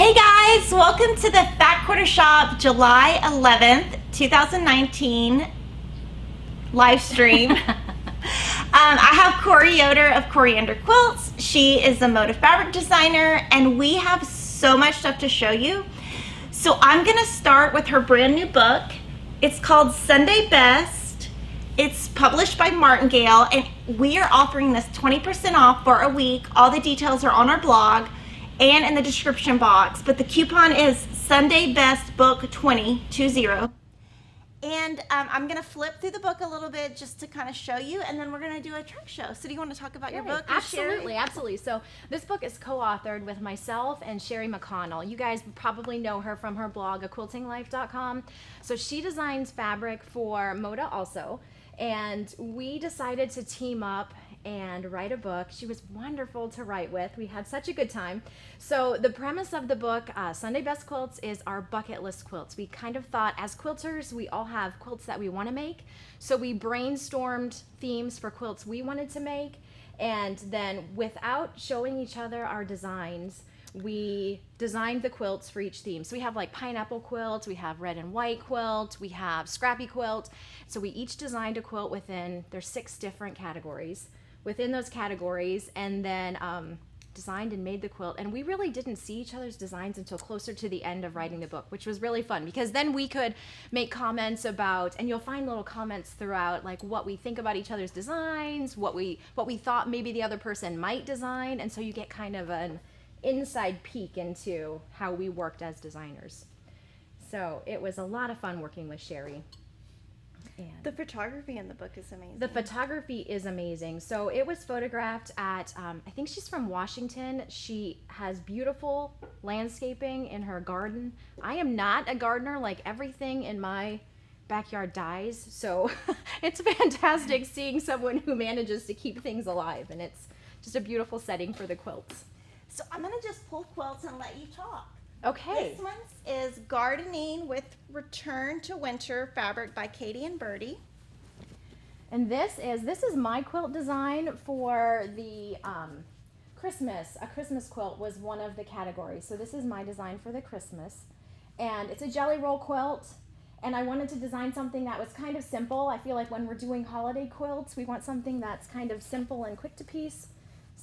Hey guys, welcome to the Fat Quarter Shop July 11th, 2019 live stream. I have Corey Yoder of Corey Yoder Quilts. She is a Moda Fabric designer and we have so much stuff to show you. So I'm gonna start with her brand new book. It's called Sunday Best. It's published by Martingale and we are offering this 20% off for a week. All the details are on our blog and in the description box, but the coupon is Sunday Best Book 2020. And I'm gonna flip through the book a little bit just to kind of show you, and then we're gonna do a trick show. So do you want to talk about your book? Absolutely, absolutely. So this book is co-authored with myself and Sherri McCullough. You guys probably know her from her blog, quiltinglife.com. So she designs fabric for Moda also, and we decided to team up and write a book. She was wonderful to write with. We had such a good time. So the premise of the book, Sunday Best Quilts, is our bucket list quilts. We kind of thought, as quilters, we all have quilts that we want to make. So we brainstormed themes for quilts we wanted to make, and then without showing each other our designs, we designed the quilts for each theme. So we have like pineapple quilt, we have red and white quilt, we have scrappy quilt. So we each designed a quilt within, there's 6 different categories within those categories, and then designed and made the quilt. And we really didn't see each other's designs until closer to the end of writing the book, which was really fun because then we could make comments about, and you'll find little comments throughout, like what we think about each other's designs, what we thought maybe the other person might design, and so you get kind of an inside peek into how we worked as designers. So it was a lot of fun working with Sherri. The photography in the book is amazing. The photography is amazing. So it was photographed at, I think she's from Washington. She has beautiful landscaping in her garden. I am not a gardener. Like, everything in my backyard dies. So it's fantastic seeing someone who manages to keep things alive. And it's just a beautiful setting for the quilts. So I'm going to just pull quilts and let you talk. Okay. This one is Gardening with Return to Winter fabric by Katie and Birdie. And this is my quilt design for the Christmas. A Christmas quilt was one of the categories. So this is my design for the Christmas. And it's a jelly roll quilt. And I wanted to design something that was kind of simple. I feel like when we're doing holiday quilts, we want something that's kind of simple and quick to piece.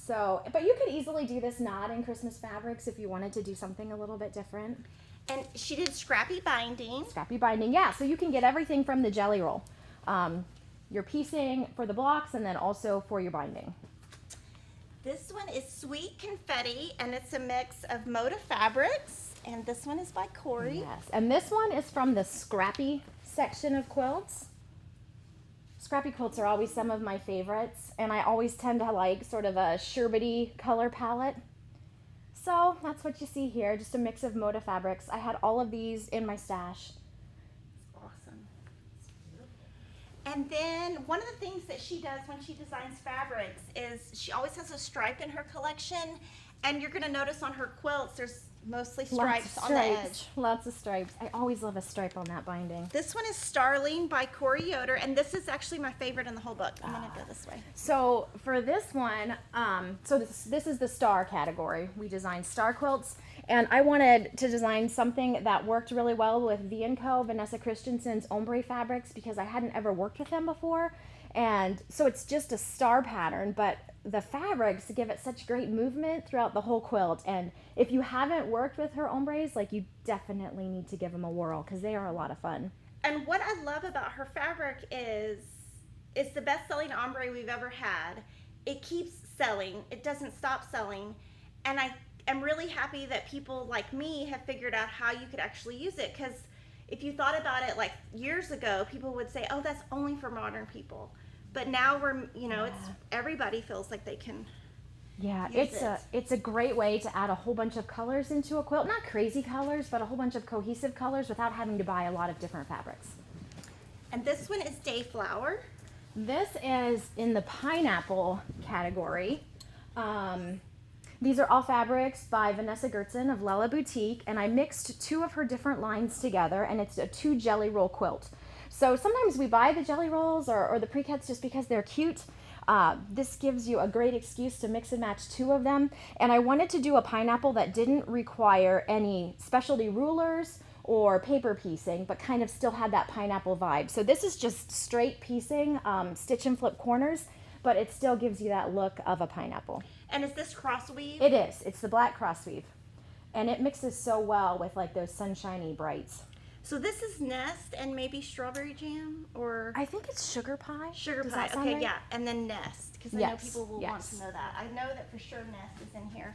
So, but you could easily do this not in Christmas fabrics if you wanted to do something a little bit different. And she did scrappy binding. Scrappy binding, yeah. So you can get everything from the jelly roll. Your piecing for the blocks and then also for your binding. This one is Sweet Confetti, and it's a mix of Moda Fabrics. And this one is by Corey. Yes, and this one is from the scrappy section of quilts. Scrappy quilts are always some of my favorites, and I always tend to like sort of a sherbety color palette. So that's what you see here, just a mix of Moda Fabrics. I had all of these in my stash. Awesome. And then one of the things that she does when she designs fabrics is she always has a stripe in her collection, and you're going to notice on her quilts there's mostly stripes on the edge. Lots of stripes. I always love a stripe on that binding. This one is Starling by Corey Yoder, and this is actually my favorite in the whole book. I'm going to go this way. So for this one, this is the star category. We designed star quilts, and I wanted to design something that worked really well with V&Co, Vanessa Christensen's ombre fabrics, because I hadn't ever worked with them before. And so it's just a star pattern, but the fabrics give it such great movement throughout the whole quilt. And if you haven't worked with her ombres, like, you definitely need to give them a whirl because they are a lot of fun. And what I love about her fabric is it's the best-selling ombre we've ever had. It keeps selling. It doesn't stop selling. And I am really happy that people like me have figured out how you could actually use it, because if you thought about it like years ago, people would say, oh, that's only for modern people. But now it's everybody feels like they can. Yeah, it's a great way to add a whole bunch of colors into a quilt. Not crazy colors, but a whole bunch of cohesive colors without having to buy a lot of different fabrics. And this one is Dayflower. This is in the pineapple category. These are all fabrics by Vanessa Gertzen of Lella Boutique, and I mixed 2 of her different lines together, and it's a 2 jelly roll quilt. So sometimes we buy the jelly rolls or the pre-cuts just because they're cute. This gives you a great excuse to mix and match 2 of them. And I wanted to do a pineapple that didn't require any specialty rulers or paper piecing, but kind of still had that pineapple vibe. So this is just straight piecing, stitch and flip corners, but it still gives you that look of a pineapple. And is this cross weave? It is. It's the black cross weave. And it mixes so well with like those sunshiny brights. So this is Nest and maybe strawberry jam, or I think it's sugar pie. Sugar Does pie. that sound Okay, right? yeah, and then Nest, because I know Yes, people will want yes. to know that. I know that for sure Nest is in here.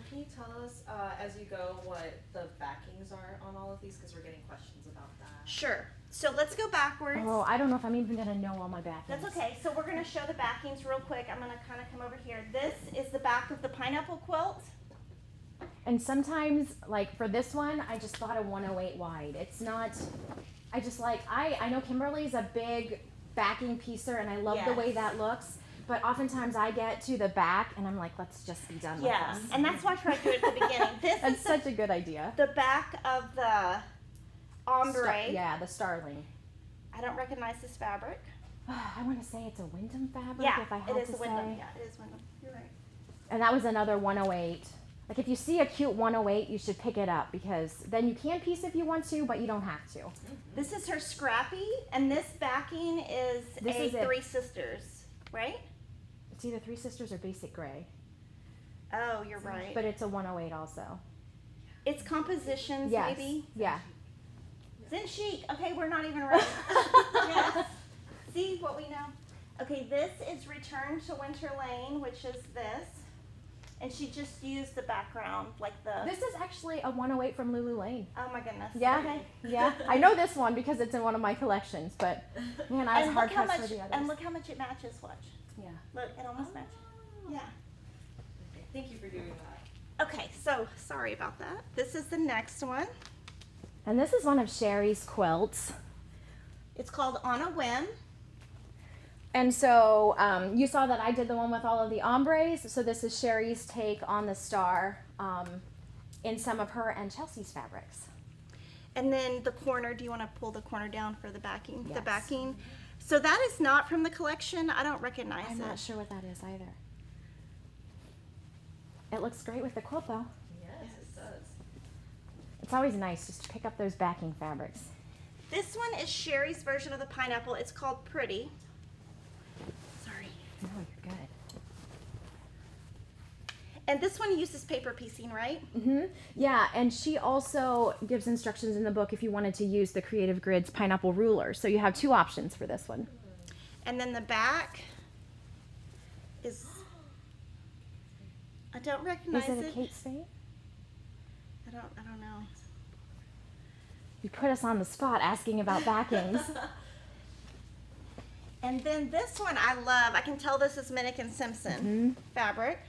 Can you tell us as you go what the backings are on all of these? Because we're getting questions about that. Sure. So let's go backwards. Oh, I don't know if I'm even gonna know all my backings. That's okay. So we're going to show the backings real quick. I'm going to kind of come over here. This is the back of the pineapple quilt. And sometimes, like for this one, I just thought a 108 wide. It's not, I just like, I know Kimberly's a big backing piecer and I love the way Yes. that looks. But oftentimes I get to the back and I'm like, let's just be done Yeah, with this. and that's why I tried to do it at the beginning. This That's is such a good idea. the back of the ombre. Yeah, the starling. I don't recognize this fabric. I want to say it's a Wyndham fabric, Yeah, if I had it is to a Wyndham. say. Yeah, it is Wyndham. You're right. And that was another 108. Like if you see a cute 108, you should pick it up because then you can piece if you want to, but you don't have to. This is her scrappy, and this backing is This is it. Three Sisters, right? It's either Three Sisters or Basic Gray, Oh, you're right. but it's a 108 also. It's compositions, Yes. maybe. Yeah. Zen chic. Okay, we're not even ready. Yes. See what we know. Okay, this is Return to Winter Lane, which is this. And she just used the background, like the. This is actually a 108 from Lulu Lane. Oh my goodness. Yeah. Okay. Yeah. I know this one because it's in one of my collections, but man, I was And hard look how pressed much. for the others. And look how much it matches. Watch. Yeah. Look, it almost matches. Yeah. Okay, thank you for doing that. Okay, so sorry about that. This is the next one. And this is one of Sherri's quilts. It's called On a Whim. And so you saw that I did the one with all of the ombres. So this is Sherri's take on the star in some of her and Chelsi's fabrics. And then the corner, do you want to pull the corner down for the backing? The Yes. backing. So that is not from the collection. I don't recognize I'm it. not sure what that is either. It looks great with the quilt though. Yes, it does. It's always nice just to pick up those backing fabrics. This one is Sherri's version of the pineapple. It's called Pretty. Sorry. No, you're good. And this one uses paper piecing, right? Mm-hmm. Yeah, and she also gives instructions in the book if you wanted to use the Creative Grids pineapple ruler. So you have 2 options for this one. And then the back is, I don't recognize Is it a it. Kate Spade? I don't know. You put us on the spot asking about backings. And then this one I love. I can tell this is Minnick and Simpson fabric.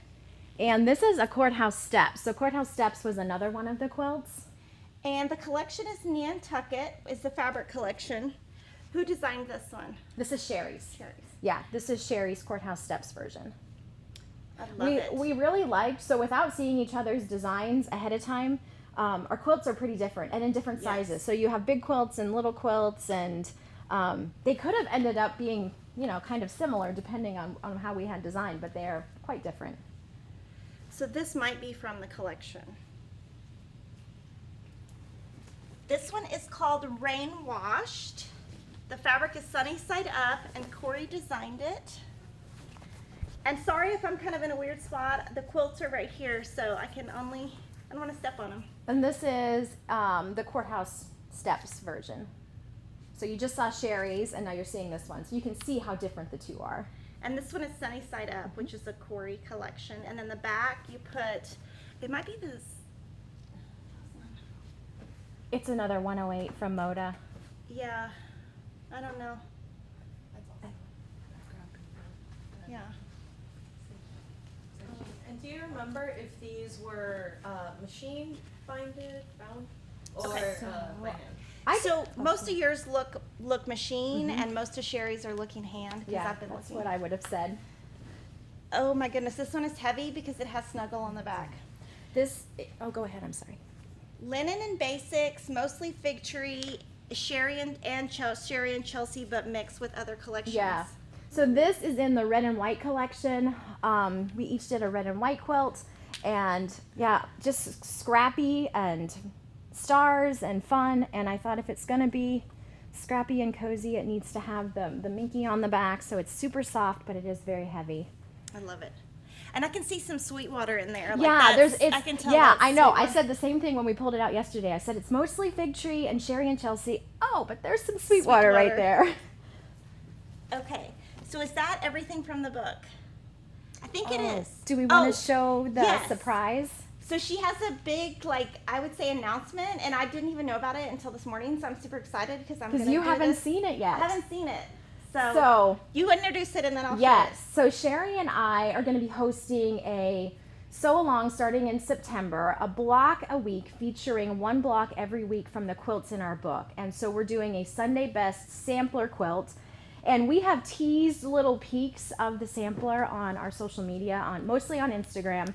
And this is a Courthouse Steps. So Courthouse Steps was another one of the quilts. And the collection is Nantucket, is the fabric collection. Who designed this one? This is Sherri's. Sherri's. Yeah, this is Sherri's Courthouse Steps version. I love it. We really liked, so without seeing each other's designs ahead of time, our quilts are pretty different and in different Yes. sizes. So you have big quilts and little quilts, and they could have ended up being, you know, kind of similar depending on how we had designed, but they are quite different. So this might be from the collection. This one is called Rain Washed. The fabric is sunny side up, and Corey designed it. And sorry if I'm kind of in a weird spot. The quilts are right here, so I don't want to step on them. And this is the Courthouse Steps version. So you just saw Sherri's, and now you're seeing this one. So you can see how different the 2 are. And this one is sunny side up, which is a Corey collection. And then the back, you put, it might be this. It's another 108 from Moda. Yeah, I don't know. That's awesome. Yeah. And do you remember if these were machine binded, bound, or Okay. by hand? So most of yours look machine, and most of Sherri's are looking hand. 'Cause Yeah, I've been that's looking. what I would have said. Oh my goodness, this one is heavy because it has snuggle on the back. Oh, go ahead, I'm sorry. Linen and basics, mostly fig tree, Sherri and Chelsi, but mixed with other collections. Yeah. So this is in the red and white collection. We each did a red and white quilt, and yeah, just scrappy and stars and fun. And I thought if it's gonna be scrappy and cozy, it needs to have the minky on the back, so it's super soft, but it is very heavy. I love it. And I can see some sweet water in there. Like Yeah, I can tell. Yeah, that's I know. sweet I water. said the same thing when we pulled it out yesterday. I said it's mostly fig tree and Sherri and Chelsi. Oh, but there's some sweet water right there. Okay, so is that everything from the book? I think it is. Do we want Oh, to show the yes. surprise? So she has a big, like, I would say announcement, and I didn't even know about it until this morning, so I'm super excited because I'm going to Because you do haven't this. seen it yet. I haven't seen it. So, So, you introduce it and then I'll yes. So Sherri and I are going to be hosting a sew along starting in September, a block a week featuring one block every week from the quilts in our book. And so we're doing a Sunday Best sampler quilt. And we have teased little peeks of the sampler on our social media, mostly on Instagram,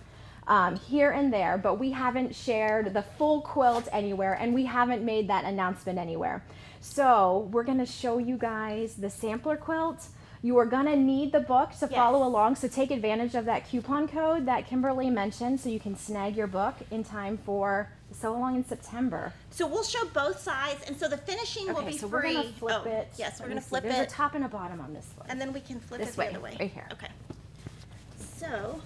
here and there, but we haven't shared the full quilt anywhere, and we haven't made that announcement anywhere. So we're gonna show you guys the sampler quilt. You are gonna need the book to follow along, so take advantage of that coupon code that Kimberly mentioned so you can snag your book in time for the sew along in September. So we'll show both sides, and so the finishing will be so free. we're gonna flip it. Yes, we're Let me gonna see. flip There's it, a top and a bottom on this one. and then we can flip This it way, the other way. right here. Okay. So,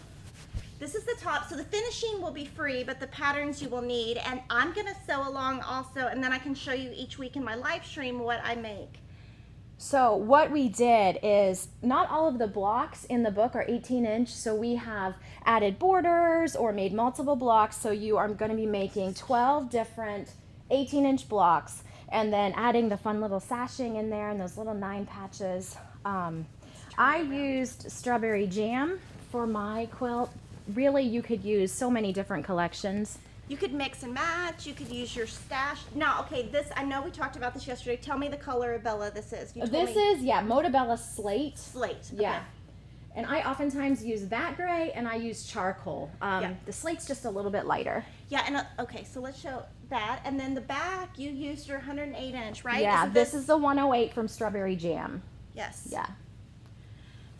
this is the top. So the finishing will be free, but the patterns you will need, and I'm gonna sew along also, and then I can show you each week in my live stream what I make. So what we did is, not all of the blocks in the book are 18-inch, so we have added borders or made multiple blocks, so you are going to be making 12 different 18-inch blocks and then adding the fun little sashing in there and those little 9 patches. I used strawberry jam for my quilt. Really, you could use so many different collections. You could mix and match. You could use your stash. Now, okay, this, I know we talked about this yesterday. Tell me the color of Bella this is. You told This me. is, yeah, Moda Bella Slate. Slate. Yeah. Okay. And I oftentimes use that gray and I use charcoal. Yeah. The slate's just a little bit lighter. Yeah, and okay, so let's show that. And then the back, you used your 108-inch, right? Yeah, Isn't this is the 108 from Strawberry Jam. Yes. Yeah.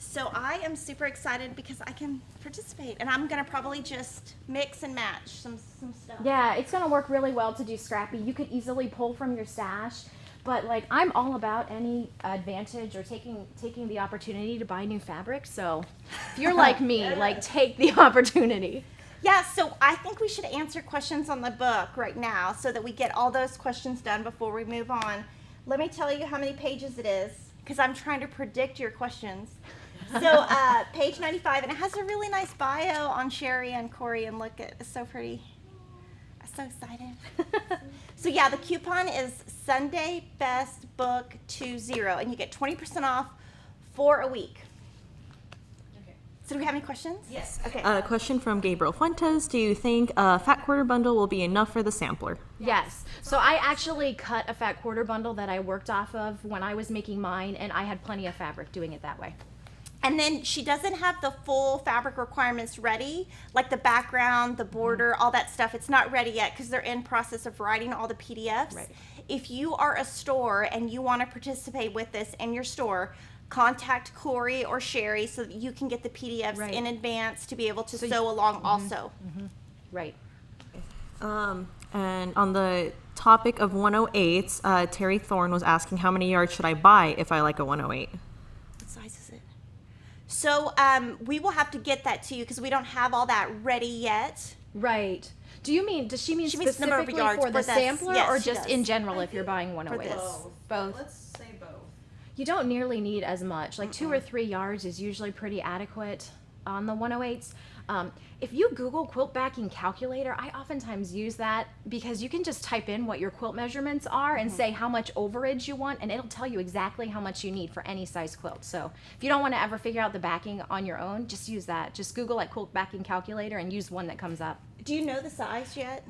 So I am super excited because I can participate, and I'm gonna probably just mix and match some stuff. Yeah, it's gonna work really well to do scrappy. You could easily pull from your stash, but like I'm all about any advantage or taking the opportunity to buy new fabric. So if you're like me, like take the opportunity. Yeah, so I think we should answer questions on the book right now so that we get all those questions done before we move on. Let me tell you how many pages it is, because I'm trying to predict your questions. So page 95, and it has a really nice bio on Sherri and Corey, and look, it's so pretty. I'm so excited. So yeah, the coupon is Sunday Best Book 20, and you get 20% off for a week. Okay. So do we have any questions? Yes. Okay. A question from Gabriel Fuentes. Do you think a fat quarter bundle will be enough for the sampler? Yes. So I actually cut a fat quarter bundle that I worked off of when I was making mine, and I had plenty of fabric doing it that way. And then she doesn't have the full fabric requirements ready, like the background, the border, all that stuff. It's not ready yet because they're in process of writing all the PDFs. Right. If you are a store and you want to participate with this in your store, contact Corey or Sherri so that you can get the PDFs Right. in advance to be able to sew along also. Right. And on the topic of 108s, Terry Thorne was asking how many yards should I buy if I like a 108? What size is it? So we will have to get that to you because we don't have all that ready yet. Right. Does she mean She means specifically number of yards for for the this. sampler Yes, or she just does. in general if you're buying 108s? this. Both. Let's say both. You don't nearly need as much. Like 2 or 3 yards is usually pretty adequate on the 108s. If you Google quilt backing calculator, I oftentimes use that because you can just type in what your quilt measurements are and say how much overage you want, and it'll tell you exactly how much you need for any size quilt. So if you don't want to ever figure out the backing on your own, just use that. Just Google like quilt backing calculator and use one that comes up. Do you know the size yet?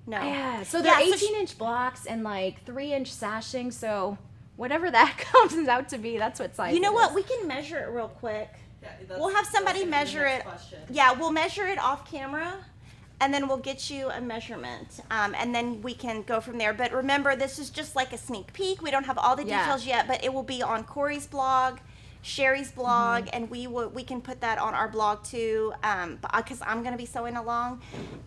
No. Yeah, so they're Yeah, so 18-inch blocks and like 3-inch sashing, so whatever that comes out to be, that's what size You know it what? is. We can measure it real quick. Yeah, We'll have somebody that's gonna be the measure next it. question. Yeah, we'll measure it off camera, and then we'll get you a measurement, and then we can go from there. But remember, this is just like a sneak peek. We don't have all the Yeah. details yet, but it will be on Corey's blog, Sherri's blog, and we can put that on our blog too, because I'm going to be sewing along.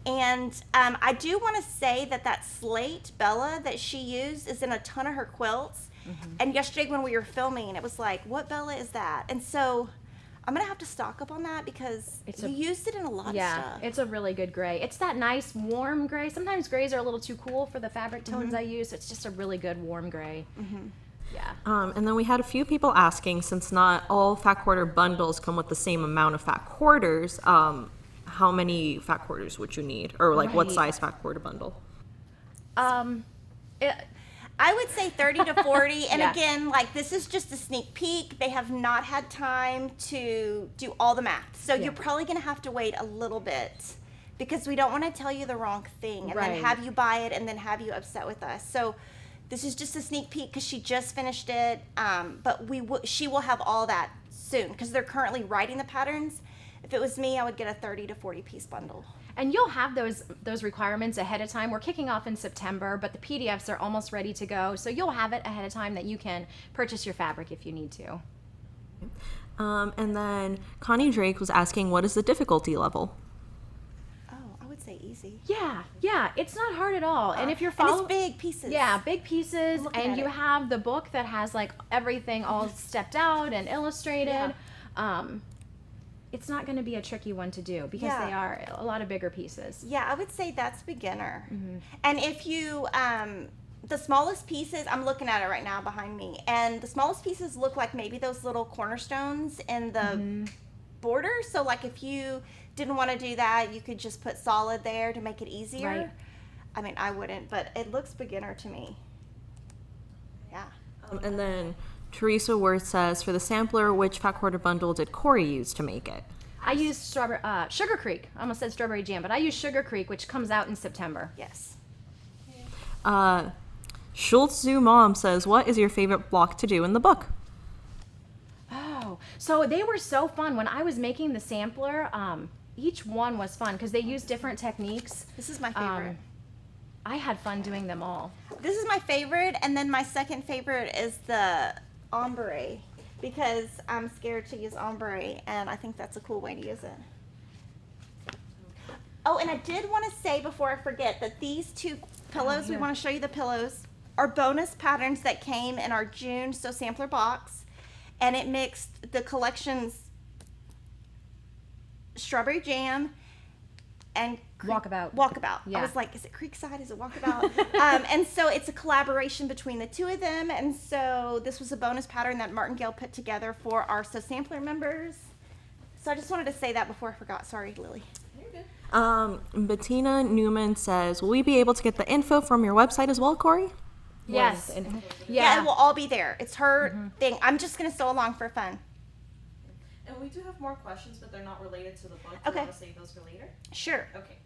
And I do want to say that slate Bella that she used is in a ton of her quilts. And yesterday when we were filming, it was like, what Bella is that? And so I'm going to have to stock up on that because you used it in a lot of stuff. Yeah, it's a really good gray. It's that nice warm gray. Sometimes grays are a little too cool for the fabric tones I use. So it's just a really good warm gray. Yeah. And then we had a few people asking, since not all fat quarter bundles come with the same amount of fat quarters, how many fat quarters would you need? Or like what size fat quarter bundle? I would say 30 to 40. And again, like this is just a sneak peek. They have not had time to do all the math. So you're probably going to have to wait a little bit because we don't want to tell you the wrong thing and then have you buy it and then have you upset with us. So this is just a sneak peek because she just finished it. But she will have all that soon because they're currently writing the patterns. If it was me, I would get a 30 to 40 piece bundle. And you'll have those requirements ahead of time. We're kicking off in September, but the PDFs are almost ready to go. So you'll have it ahead of time that you can purchase your fabric if you need to. And then Connie Drake was asking, what is the difficulty level? Oh, I would say easy. Yeah, it's not hard at all. And if you're following, and it's big pieces. Yeah, big pieces, and you have the book that has like everything all stepped out and illustrated. It's not going to be a tricky one to do because they are a lot of bigger pieces. Yeah, I would say that's beginner. And if you, the smallest pieces, I'm looking at it right now behind me, and the smallest pieces look like maybe those little cornerstones in the border. So like if you didn't want to do that, you could just put solid there to make it easier. Right. I mean, I wouldn't, but it looks beginner to me. Yeah. And then Teresa Worth says, for the sampler, which fat quarter bundle did Corey use to make it? I used Sugar Creek. I almost said Strawberry Jam, but I used Sugar Creek, which comes out in September. Yes. Schultz Zoo Mom says, what is your favorite block to do in the book? Oh, so they were so fun. When I was making the sampler, each one was fun because they used different techniques. This is my favorite. I had fun doing them all. This is my favorite, and then my second favorite is the ombre because I'm scared to use ombre, and I think that's a cool way to use it. Oh, and I did want to say before I forget that these two pillows, we want to show you the pillows, are bonus patterns that came in our June Sew Sampler box, and it mixed the collection's Strawberry Jam and Walkabout. Yeah. I was like, is it Creekside? Is it Walkabout? And so it's a collaboration between the two of them. And so this was a bonus pattern that Martingale put together for our Sew Sampler members. So I just wanted to say that before I forgot. Sorry, Lily. Bettina Newman says, will we be able to get the info from your website as well, Corey? Yes. Yeah, it will all be there. It's her thing. I'm just going to sew along for fun. And we do have more questions, but they're not related to the book. Okay. Do you want to save those for later? Sure. Okay.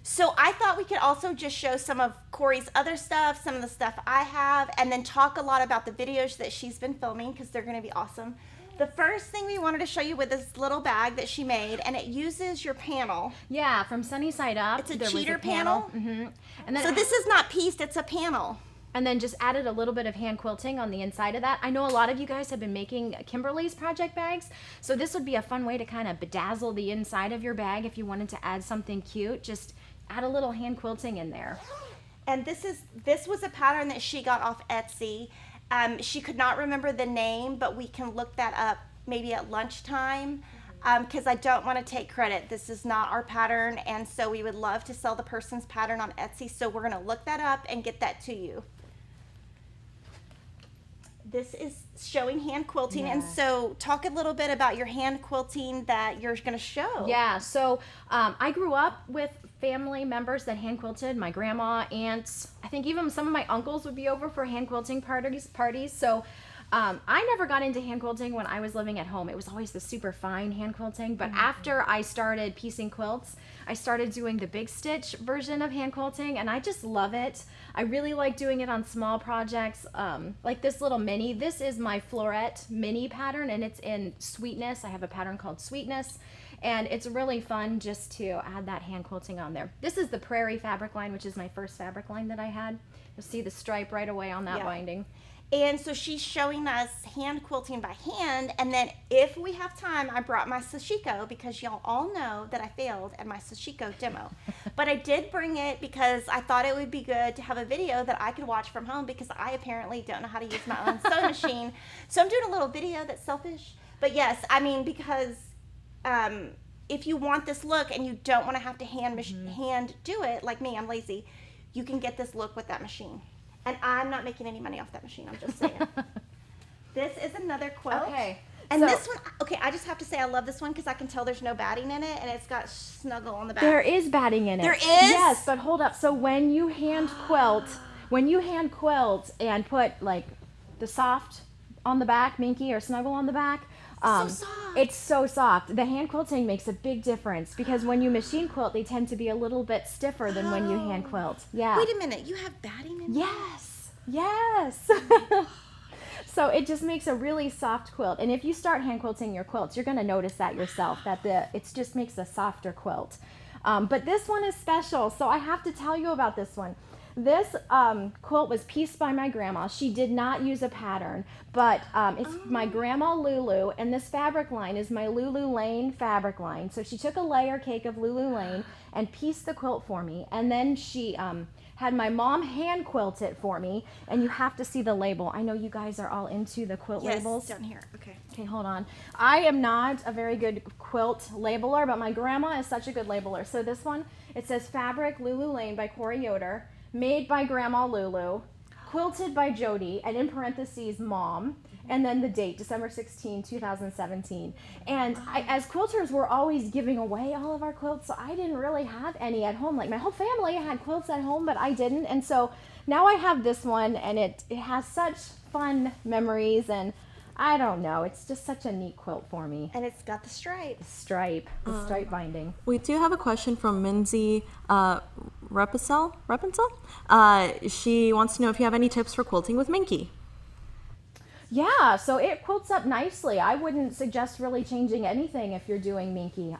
So I thought we could also just show some of Corey's other stuff, some of the stuff I have, and then talk a lot about the videos that she's been filming because they're going to be awesome. The first thing we wanted to show you with this little bag that she made, and it uses your panel. Yeah, from Sunny Side Up. It's a cheater panel. And then So this is not pieced, it's a panel. And then just added a little bit of hand quilting on the inside of that. I know a lot of you guys have been making Kimberly's project bags, so this would be a fun way to kind of bedazzle the inside of your bag if you wanted to add something cute. Just add a little hand quilting in there. And this was a pattern that she got off Etsy. She could not remember the name, but we can look that up maybe at lunchtime because I don't want to take credit. This is not our pattern, and so we would love to sell the person's pattern on Etsy, so we're going to look that up and get that to you. This is showing hand quilting, and so talk a little bit about your hand quilting that you're going to show. Yeah, so I grew up with family members that hand quilted. My grandma, aunts, I think even some of my uncles would be over for hand quilting parties. So I never got into hand quilting when I was living at home. It was always the super fine hand quilting, but after I started piecing quilts, I started doing the big stitch version of hand quilting, and I just love it. I really like doing it on small projects, like this little mini. This is my Florette mini pattern, and it's in Sweetness. I have a pattern called Sweetness, and it's really fun just to add that hand quilting on there. This is the Prairie fabric line, which is my first fabric line that I had. You'll see the stripe right away on that binding. And so she's showing us hand quilting by hand. And then if we have time, I brought my sashiko because y'all all know that I failed at my sashiko demo. But I did bring it because I thought it would be good to have a video that I could watch from home because I apparently don't know how to use my own sewing machine. So I'm doing a little video that's selfish. But yes, I mean, because if you want this look and you don't want to have to hand do it, like me, I'm lazy, you can get this look with that machine. And I'm not making any money off that machine, I'm just saying. This is another quilt. Okay. And so, this one, okay, I just have to say I love this one because I can tell there's no batting in it and it's got snuggle on the back. there is batting in it. There is? Yes, but hold up. So when you hand quilt and put like the soft on the back, minky or snuggle on the back, so soft. it's so soft. The hand quilting makes a big difference because when you machine quilt, they tend to be a little bit stiffer than when you hand quilt. Yeah. Wait a minute, you have batting in it? Yes. Yes. So it just makes a really soft quilt. And if you start hand quilting your quilts, you're going to notice that yourself, that it just makes a softer quilt. But this one is special, so I have to tell you about this one. This quilt was pieced by my grandma. She did not use a pattern, but it's my grandma Lulu, and this fabric line is my Lulu Lane fabric line. So she took a layer cake of Lulu Lane and pieced the quilt for me, and then she had my mom hand quilt it for me, and you have to see the label. I know you guys are all into the quilt labels. Yes, down here, okay. Okay, hold on. I am not a very good quilt labeler, but my grandma is such a good labeler. So this one, it says Fabric Lulu Lane by Corey Yoder, made by Grandma Lulu, quilted by Jody, and in parentheses, Mom, and then the date, December 16, 2017. And as quilters, we're always giving away all of our quilts, so I didn't really have any at home. Like my whole family had quilts at home, but I didn't. And so now I have this one, and it has such fun memories, and I don't know, it's just such a neat quilt for me. And it's got the stripe. The stripe binding. We do have a question from Minzy Repensel. She wants to know if you have any tips for quilting with Minky. Yeah, so it quilts up nicely. I wouldn't suggest really changing anything if you're doing Minky.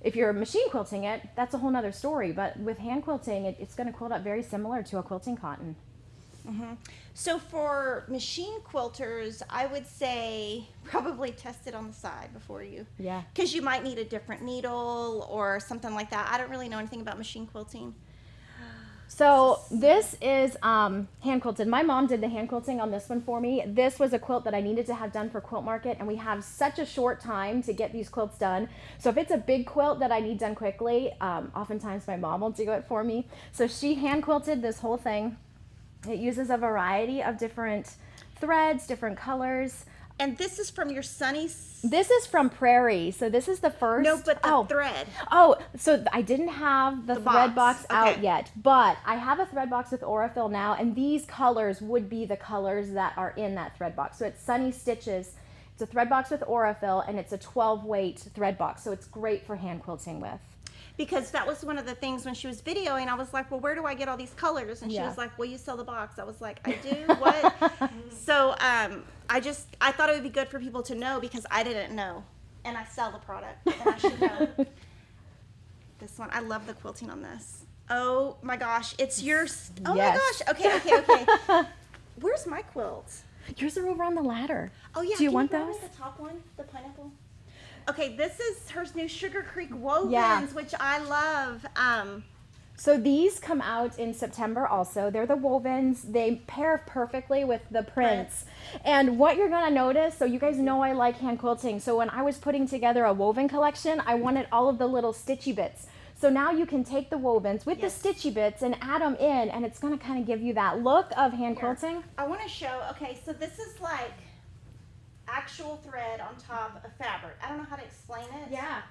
If you're machine quilting it, that's a whole nother story. But with hand quilting, it's going to quilt up very similar to a quilting cotton. Mm-hmm. So for machine quilters, I would say probably test it on the side before you. Yeah. Because you might need a different needle or something like that. I don't really know anything about machine quilting. So this is hand quilted. My mom did the hand quilting on this one for me. This was a quilt that I needed to have done for Quilt Market, and we have such a short time to get these quilts done. So if it's a big quilt that I need done quickly, oftentimes my mom will do it for me. So she hand quilted this whole thing. It uses a variety of different threads, different colors. And this is from your Sunny... This is from Prairie. So this is the first... No, but the thread. Oh, so I didn't have the thread box out Okay. yet, but I have a thread box with Aurifil now, and these colors would be the colors that are in that thread box. So it's Sunny Stitches. It's a thread box with Aurifil, and it's a 12-weight thread box. So it's great for hand quilting with. Because that was one of the things when she was videoing, I was like, well, where do I get all these colors? And she Yeah. was like, well, you sell the box. I was like, I do? What? So I thought it would be good for people to know because I didn't know. And I sell the product, and I should know. This one, I love the quilting on this. Oh my gosh, it's yours. Oh Yes. my gosh. Okay. Where's my quilt? Yours are over on the ladder. Oh yeah. Do you can want grab me those? The top one, the pineapple. Okay, this is her new Sugar Creek Wovens, Yeah. which I love. So these come out in September also. They're the wovens. They pair perfectly with the prints. And what you're going to notice, so you guys know I like hand quilting. So when I was putting together a woven collection, I wanted all of the little stitchy bits. So now you can take the wovens with the stitchy bits and add them in, and it's going to kind of give you that look of hand quilting. I want to show, okay, so this is like actual thread on top of fabric. I don't know how to explain it. Yeah.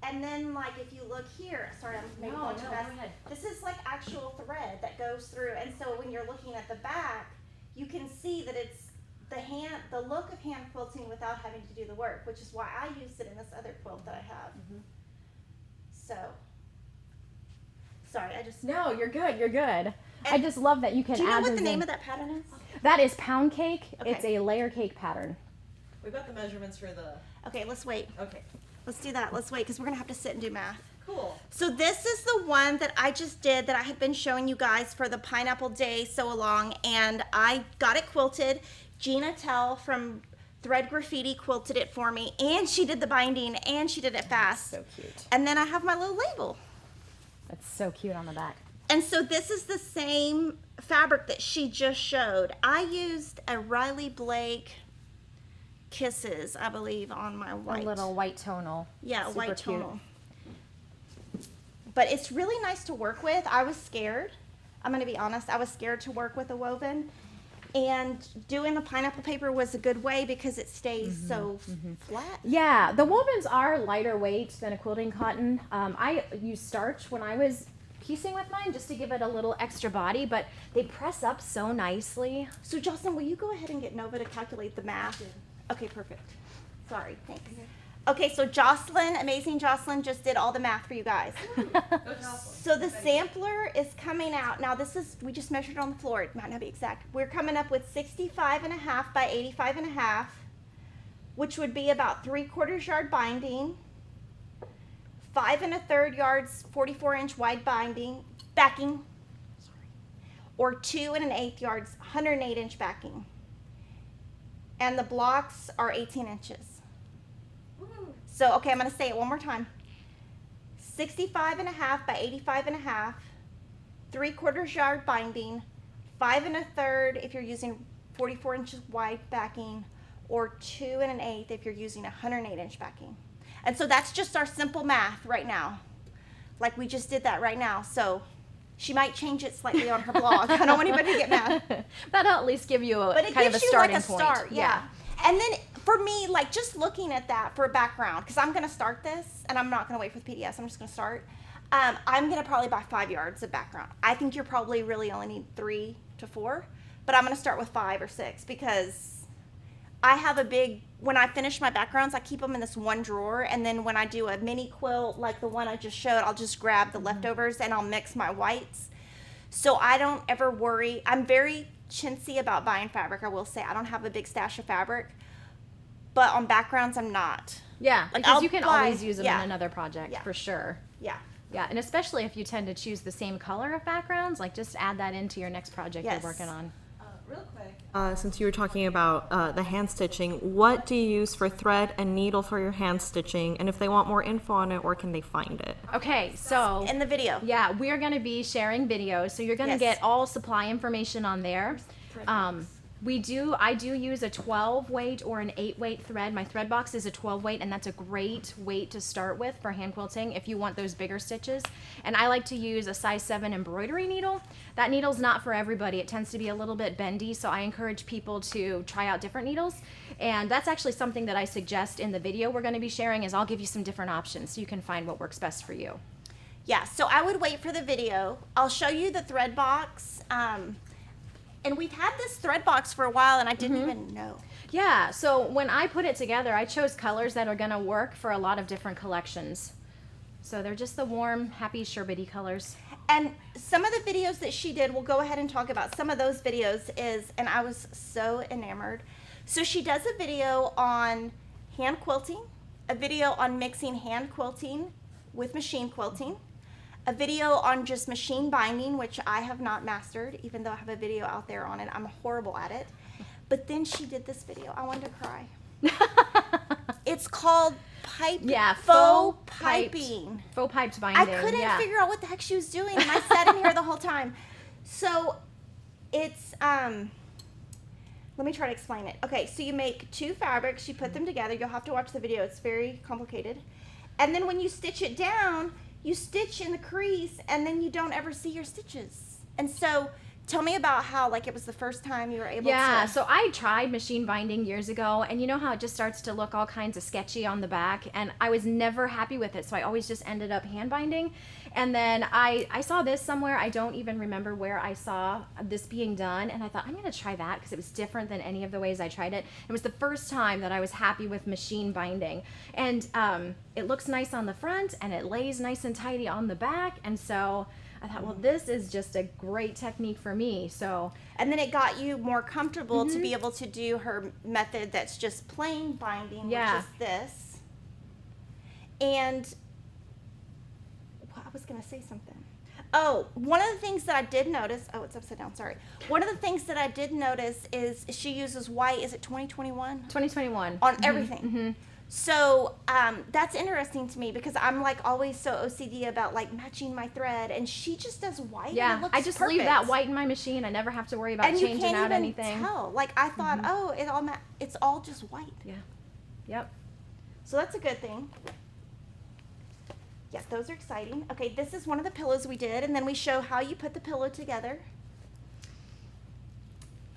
And then like if you look here, sorry, I'm making a bunch of mess. go ahead. This is like actual thread that goes through, and so when you're looking at the back, you can see that it's the look of hand quilting without having to do the work, which is why I used it in this other quilt that I have. So, sorry, I just... No, you're good. You're good. I just love that you can add Do you know what those the name in. of that pattern is? That is pound cake. Okay. It's a layer cake pattern. We've got the measurements for the... Okay, let's wait. Okay. Let's do that. Let's wait, because we're going to have to sit and do math. Cool. So this is the one that I just did that I have been showing you guys for the Pineapple Day so along, and I got it quilted. Gina Tell from Thread Graffiti quilted it for me, and she did the binding, and she did it fast. So cute. And then I have my little label. That's so cute on the back. And so this is the same fabric that she just showed. I used a Riley Blake Kisses, I believe, on my white. A little white tonal. Yeah, Super white cute. tonal. But it's really nice to work with. I was scared. I'm going to be honest. I was scared to work with a woven. And doing the pineapple paper was a good way because it stays so flat. Yeah, the wovens are lighter weight than a quilting cotton. I used starch when I was piecing with mine just to give it a little extra body, but they press up so nicely. So Jocelyn, will you go ahead and get Nova to calculate the math? Okay, perfect. Sorry, thanks. Okay, so Jocelyn, amazing Jocelyn, just did all the math for you guys. So the sampler is coming out. Now this is, we just measured it on the floor. It might not be exact. We're coming up with 65.5 by 85.5, which would be about 3/4 yard binding, 5 1/3 yards, 44-inch wide backing, or 2 1/8 yards, 108-inch backing. And the blocks are 18 inches. So, okay, I'm going to say it one more time. 65.5 by 85.5, 3/4 yard binding, 5 1/3 if you're using 44 inches wide backing, or 2 1/8 if you're using 108-inch backing. And so that's just our simple math right now. Like we just did that right now. So she might change it slightly on her blog. I don't want anybody to get mad. That'll at least give you a But it kind of gives a you starting like a point. start, yeah. And then for me, like just looking at that for a background, because I'm going to start this, and I'm not going to wait for the PDS, I'm just going to start. I'm going to probably buy 5 yards of background. I think you're probably really only need 3 to 4, but I'm going to start with 5 or 6 because I have a big, when I finish my backgrounds, I keep them in this one drawer, and then when I do a mini quilt like the one I just showed, I'll just grab the leftovers and I'll mix my whites. So I don't ever worry. I'm very chintzy about buying fabric, I will say. I don't have a big stash of fabric, but on backgrounds I'm not. Yeah, Like, because I'll you can buy- always use them yeah. in another project Yeah. for sure. Yeah. Yeah, and especially if you tend to choose the same color of backgrounds, like just add that into your next project Yes. you're working on. Real quick. Since you were talking about the hand stitching, what do you use for thread and needle for your hand stitching? And if they want more info on it, where can they find it? Okay, so In the video. yeah, we're going to be sharing videos, so you're going to Yes. get all supply information on there. I do use a 12 weight or an 8 weight thread. My thread box is a 12 weight, and that's a great weight to start with for hand quilting if you want those bigger stitches. And I like to use a size 7 embroidery needle. That needle's not for everybody. It tends to be a little bit bendy, so I encourage people to try out different needles. And that's actually something that I suggest in the video we're going to be sharing, is I'll give you some different options so you can find what works best for you. Yeah, so I would wait for the video. I'll show you the thread box. And we've had this thread box for a while, and I didn't even know. Yeah, so when I put it together, I chose colors that are going to work for a lot of different collections. So they're just the warm, happy, sherbety colors. And some of the videos that she did, we'll go ahead and talk about. Some of those videos and I was so enamored. So she does a video on hand quilting, a video on mixing hand quilting with machine quilting, a video on just machine binding, which I have not mastered, even though I have a video out there on it. I'm horrible at it. But then she did this video. I wanted to cry. It's called faux piping. Faux piped I binding. couldn't figure out what the heck she was doing, and I sat in here the whole time. So it's let me try to explain it. Okay, so you make 2 fabrics, you put them together. You'll have to watch the video. It's very complicated. And then when you stitch it down, you stitch in the crease, and then you don't ever see your stitches. And so tell me about how, like, it was the first time you were able to. Yeah, so I tried machine binding years ago, and you know how it just starts to look all kinds of sketchy on the back, and I was never happy with it, so I always just ended up hand binding. And then I saw this somewhere. I don't even remember where I saw this being done, and I thought, I'm going to try that because it was different than any of the ways I tried it. It was the first time that I was happy with machine binding. And it looks nice on the front, and it lays nice and tidy on the back, and so I thought, well, this is just a great technique for me. So, and then it got you more comfortable to be able to do her method that's just plain binding, Yeah. which is this. And was going to say something. Oh, one of the things that I did notice, oh, it's upside down, sorry. One of the things that I did notice is she uses white, is it 2021? 2021. On everything. So that's interesting to me because I'm like always so OCD about like matching my thread, and she just does white. Yeah, and it looks I just perfect. leave that white in my machine. I never have to worry about and you changing can't out even anything. tell. Like I thought, oh, it's all just white. Yeah. Yep. So that's a good thing. Yeah, those are exciting. Okay, this is one of the pillows we did, and then we show how you put the pillow together.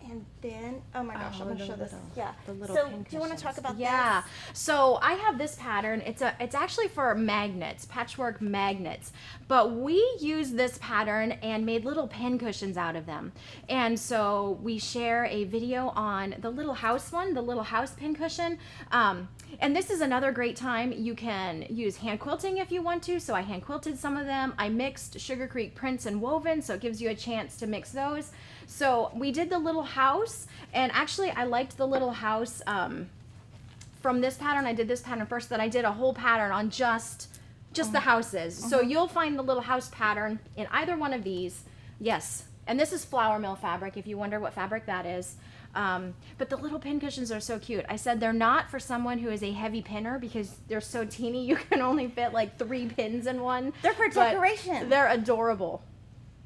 And then, oh my gosh, I'm gonna show this. Yeah. The little so, pin do you want to talk about Yeah. this? So I have this pattern. It's actually for magnets, patchwork magnets. But we use this pattern and made little pin cushions out of them. And so we share a video on the little house one, the little house pin cushion. And this is another great time. You can use hand quilting if you want to. So I hand quilted some of them. I mixed Sugar Creek prints and woven, so it gives you a chance to mix those. So we did the little house, and actually I liked the little house from this pattern. I did this pattern first, then I did a whole pattern on just the houses. So you'll find the little house pattern in either one of these. Yes, and this is flour mill fabric if you wonder what fabric that is. But the little pin cushions are so cute. I said they're not for someone who is a heavy pinner because they're so teeny. You can only fit like 3 pins in one. They're for but decoration. They're adorable.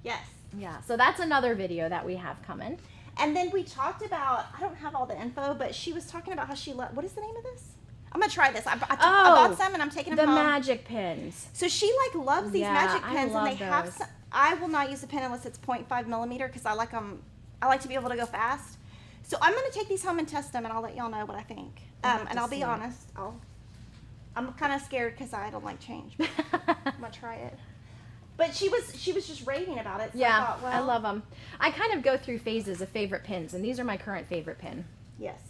Yes. Yeah, so that's another video that we have coming. And then we talked about, I don't have all the info, but she was talking about how she what is the name of this? I'm gonna try this. I bought some and I'm taking them the home. magic pins. So she like loves these Yeah, magic I pins, and love they have those. some. I will not use a pin unless it's 0.5 millimeter because I like them. I like to be able to go fast. So I'm gonna take these home and test them, and I'll let y'all know what I think. And I'll be honest. I'm kind of scared because I don't like change. But I'm gonna try it. But she was just raving about it. So Yeah, I thought, well, I love them. I kind of go through phases of favorite pins, and these are my current favorite pin. Yes.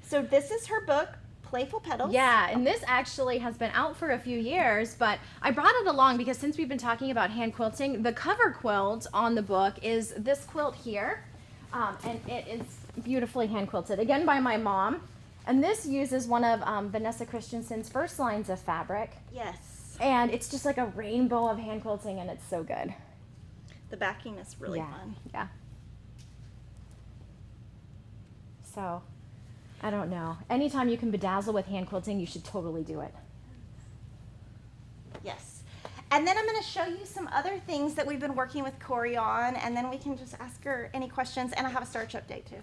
So this is her book, Playful Petals. Yeah, and this actually has been out for a few years, but I brought it along because since we've been talking about hand quilting, the cover quilt on the book is this quilt here, and it is beautifully hand quilted, again by my mom. And this uses one of Vanessa Christensen's first lines of fabric. Yes. And it's just like a rainbow of hand quilting, and it's so good. The backing is really fun. Yeah. So, I don't know. Anytime you can bedazzle with hand quilting, you should totally do it. Yes. And then I'm going to show you some other things that we've been working with Corey on, and then we can just ask her any questions, and I have a Starch update too.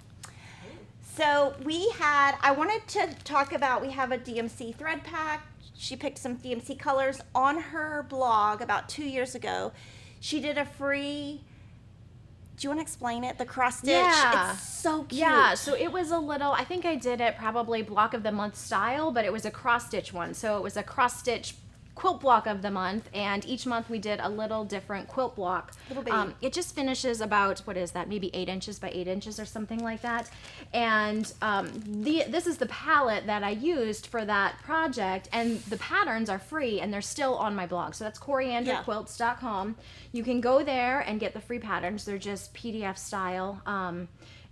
So I wanted to talk about, we have a DMC thread pack. She picked some DMC colors on her blog about 2 years ago. She did a free, do you want to explain it? The cross stitch. Yeah. It's so cute. Yeah, so it was a little, I think I did it probably block of the month style, but it was a cross stitch one. So it was a cross stitch quilt block of the month, and each month we did a little different quilt block. Little bitty. It just finishes about, what is that, maybe 8 inches by 8 inches or something like that. And this is the palette that I used for that project, and the patterns are free and they're still on my blog. So that's CoreyYoderQuilts.com. You can go there and get the free patterns. They're just PDF style.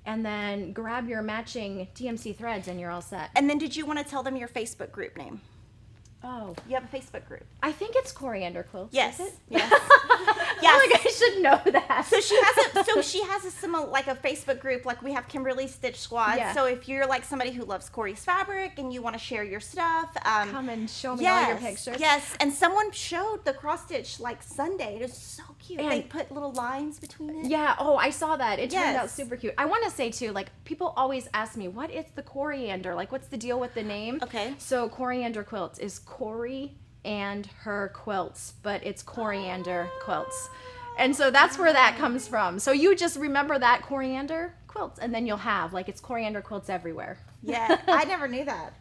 And then grab your matching DMC threads and you're all set. And then did you want to tell them your Facebook group name? Oh, You have a Facebook group. I think it's Coriander Quilts. Yes. Is it? Yes. I feel like I should know that. So she has a similar, like a Facebook group, like we have Kimberly Stitch Squad. Yeah. So if you're like somebody who loves Corey's fabric and you want to share your stuff, Come and show me all your pictures. Yes, and someone showed the cross stitch like Sunday. It is so cute. And- they put little lines between it. Yeah, oh, I saw that. It turned out Yes. super cute. I want to say too, like, people always ask me, what is the coriander? Like, what's the deal with the name? Okay. So Coriander Quilts is Corey and her quilts, but it's Coriander Quilts. And so that's where that comes from. So you just remember that Coriander Quilts, and then you'll have, like, it's Coriander Quilts everywhere. Yeah, I never knew that.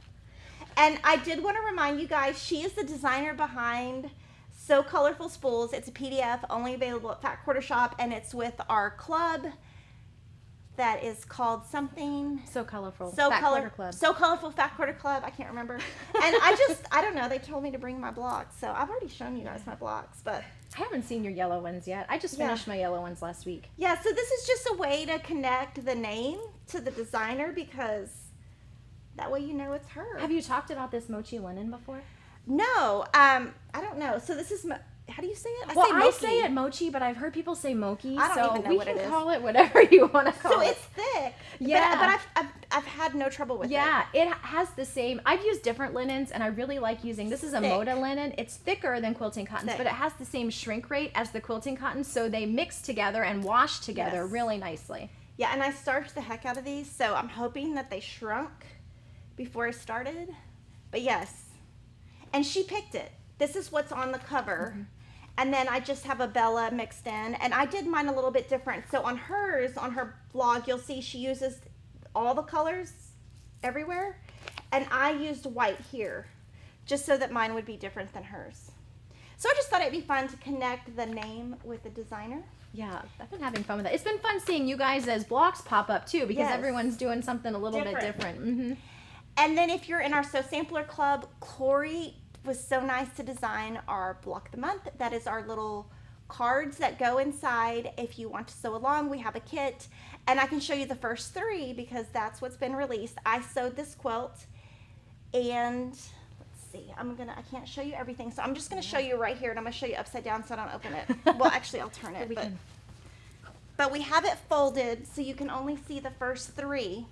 And I did want to remind you guys, she is the designer behind So Colorful Spools. It's a PDF only available at Fat Quarter Shop, and it's with our club that is called something. So colorful. So Fat Quarter Club. So Colorful Fat Quarter Club. I can't remember. And I don't know. They told me to bring my blocks, so I've already shown you guys my blocks, but I haven't seen your yellow ones yet. I just Yeah. finished my yellow ones last week. yeah. So this is just a way to connect the name to the designer because that way you know it's her. Have you talked about this mochi linen before? No, I don't know. So this is how do you say it? Well, say I mochi. say it mochi, but I've heard people say mochi. I don't so even know we what can it is. call it whatever you want to call So it. it's thick. Yeah. But I've had no trouble with it. Yeah, it has the same. I've used different linens, and I really like using. This is a Thick. Moda linen. It's thicker than quilting cottons, Thick. but it has the same shrink rate as the quilting cotton, so they mix together and wash together Yes. really nicely. Yeah, and I starched the heck out of these, so I'm hoping that they shrunk before I started. But yes. And she picked it. This is what's on the cover. And then I just have a Bella mixed in. And I did mine a little bit different. So on hers, on her blog, you'll see she uses all the colors everywhere. And I used white here, just so that mine would be different than hers. So I just thought it'd be fun to connect the name with the designer. Yeah, I've been having fun with it. It's been fun seeing you guys as blogs pop up too, because Yes. everyone's doing something a little bit different. Mm-hmm. And then if you're in our Sew Sampler Club, Corey was so nice to design our Block of the Month. That is our little cards that go inside. If you want to sew along, we have a kit. And I can show you the first 3 because that's what's been released. I sewed this quilt and let's see, I can't show you everything. So I'm just gonna show you right here and I'm gonna show you upside down so I don't open it. Well, actually I'll turn it, but we have it folded so you can only see the first 3.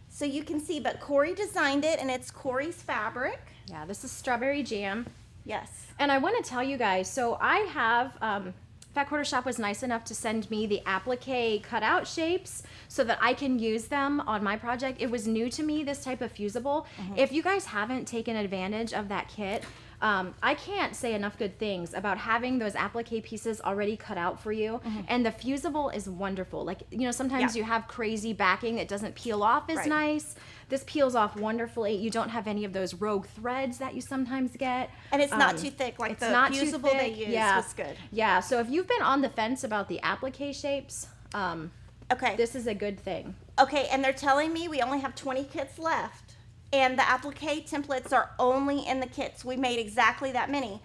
So you can see, but Corey designed it and it's Corey's fabric. Yeah, this is strawberry jam. Yes. And I want to tell you guys, so I have, Fat Quarter Shop was nice enough to send me the applique cutout shapes so that I can use them on my project. It was new to me, this type of fusible. If you guys haven't taken advantage of that kit, I can't say enough good things about having those applique pieces already cut out for you. And the fusible is wonderful. Like, you know, sometimes Yeah. you have crazy backing that doesn't peel off as Right. nice. This peels off wonderfully. You don't have any of those rogue threads that you sometimes get. And it's not too thick, like it's the not too fusible they thick. used Yeah. was good. Yeah, so if you've been on the fence about the applique shapes, Okay. this is a good thing. Okay, and they're telling me we only have 20 kits left. And the applique templates are only in the kits. We made exactly that many.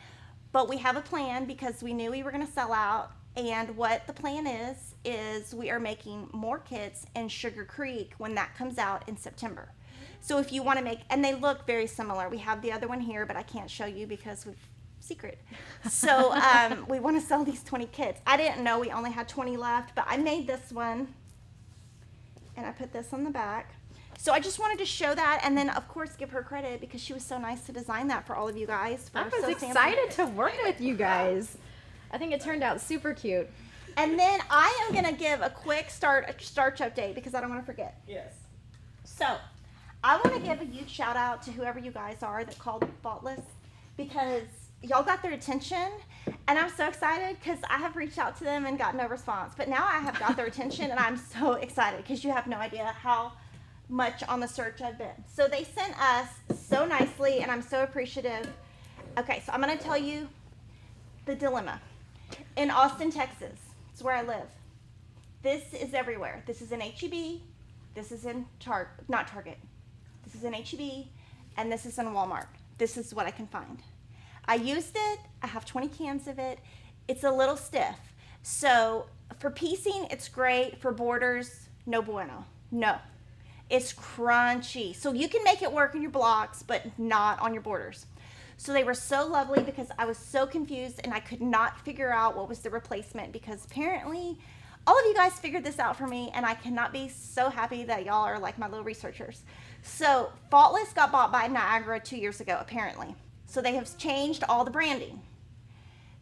But we have a plan because we knew we were going to sell out. And what the plan is we are making more kits in Sugar Creek when that comes out in September. So if you want to make, and they look very similar. We have the other one here, but I can't show you because we've secret. So we want to sell these 20 kits. I didn't know we only had 20 left, but I made this one. And I put this on the back. So I just wanted to show that and then of course give her credit because she was so nice to design that for all of you guys. I was excited to work with you guys. I think it turned out super cute. And then I am going to give a quick starch update because I don't want to forget. Yes. So I want to give a huge shout out to whoever you guys are that called Faultless because y'all got their attention and I'm so excited because I have reached out to them and got no response. But now I have got their attention and I'm so excited because you have no idea how much on the search I've been. So they sent us so nicely and I'm so appreciative. Okay, so I'm going to tell you the dilemma. In Austin, Texas, it's where I live. This is everywhere. This is in H-E-B. This is in not Target. This is in H-E-B and this is in Walmart. This is what I can find. I used it. I have 20 cans of it. It's a little stiff. So for piecing, it's great. For borders, no bueno. No. It's crunchy. So you can make it work in your blocks, but not on your borders. So they were so lovely because I was so confused and I could not figure out what was the replacement because apparently all of you guys figured this out for me and I cannot be so happy that y'all are like my little researchers. So Faultless got bought by Niagara 2 years ago, apparently. So they have changed all the branding.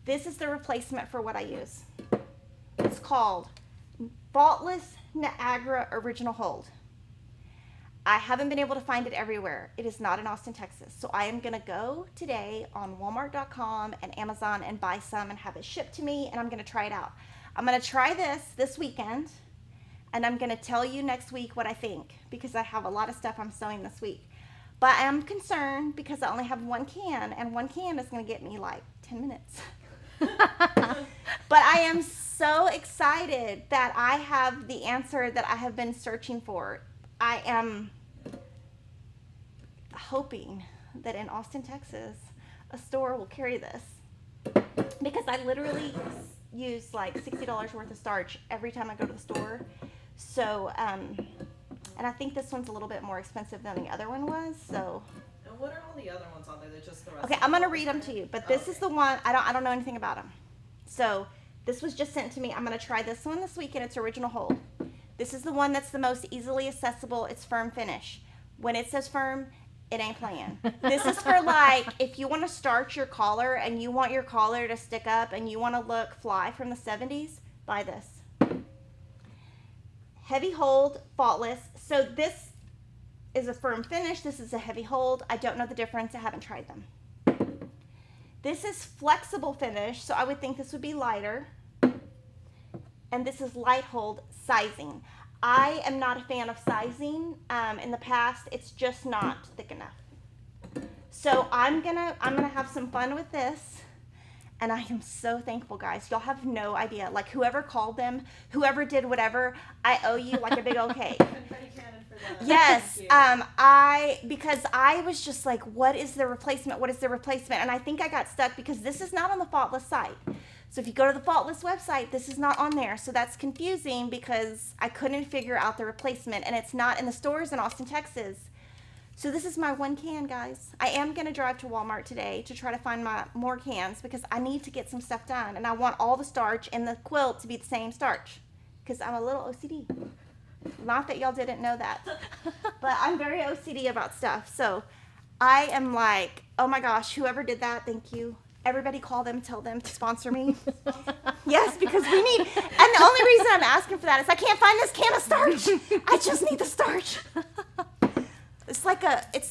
This is the replacement for what I use. It's called Faultless Niagara Original Hold. I haven't been able to find it everywhere. It is not in Austin, Texas. So I am gonna go today on Walmart.com and Amazon and buy some and have it shipped to me and I'm gonna try it out. I'm gonna try this weekend and I'm gonna tell you next week what I think because I have a lot of stuff I'm sewing this week. But I am concerned because I only have 1 can and 1 can is gonna get me like 10 minutes. But I am so excited that I have the answer that I have been searching for. I am hoping that in Austin, Texas, a store will carry this because I literally use like $60 worth of starch every time I go to the store. So, and I think this one's a little bit more expensive than the other one was. So, Oh, what are all the other ones on there? They're just the rest. Okay, of I'm the gonna quilt read them design? to you, but this is Okay. the one I don't know anything about them. So this was just sent to me. I'm gonna try this one this weekend. It's original hold. This is the one that's the most easily accessible. It's firm finish. When it says firm, it ain't playing. This is for like if you want to starch your collar and you want your collar to stick up and you want to look fly from the 70s, buy this. Heavy hold, faultless. So this is a firm finish. This is a heavy hold. I don't know the difference. I haven't tried them. This is flexible finish, so I would think this would be lighter. And this is light hold sizing. I am not a fan of sizing. In the past, it's just not thick enough. So I'm gonna have some fun with this. And I am so thankful, guys. Y'all have no idea. Like whoever called them, whoever did whatever, I owe you like a big old cake. Confetti cannon for that. Yes, Thank you. because I was just like, what is the replacement? What is the replacement? And I think I got stuck because this is not on the Faultless site. So if you go to the Faultless website, this is not on there. So that's confusing because I couldn't figure out the replacement and it's not in the stores in Austin, Texas. So this is my one can, guys. I am gonna drive to Walmart today to try to find my more cans because I need to get some stuff done and I want all the starch in the quilt to be the same starch because I'm a little OCD. Not that y'all didn't know that, but I'm very OCD about stuff. So I am like, oh my gosh, whoever did that, thank you. Everybody call them, tell them to sponsor me. Yes, because we need, and the only reason I'm asking for that is I can't find this can of starch. I just need the starch. It's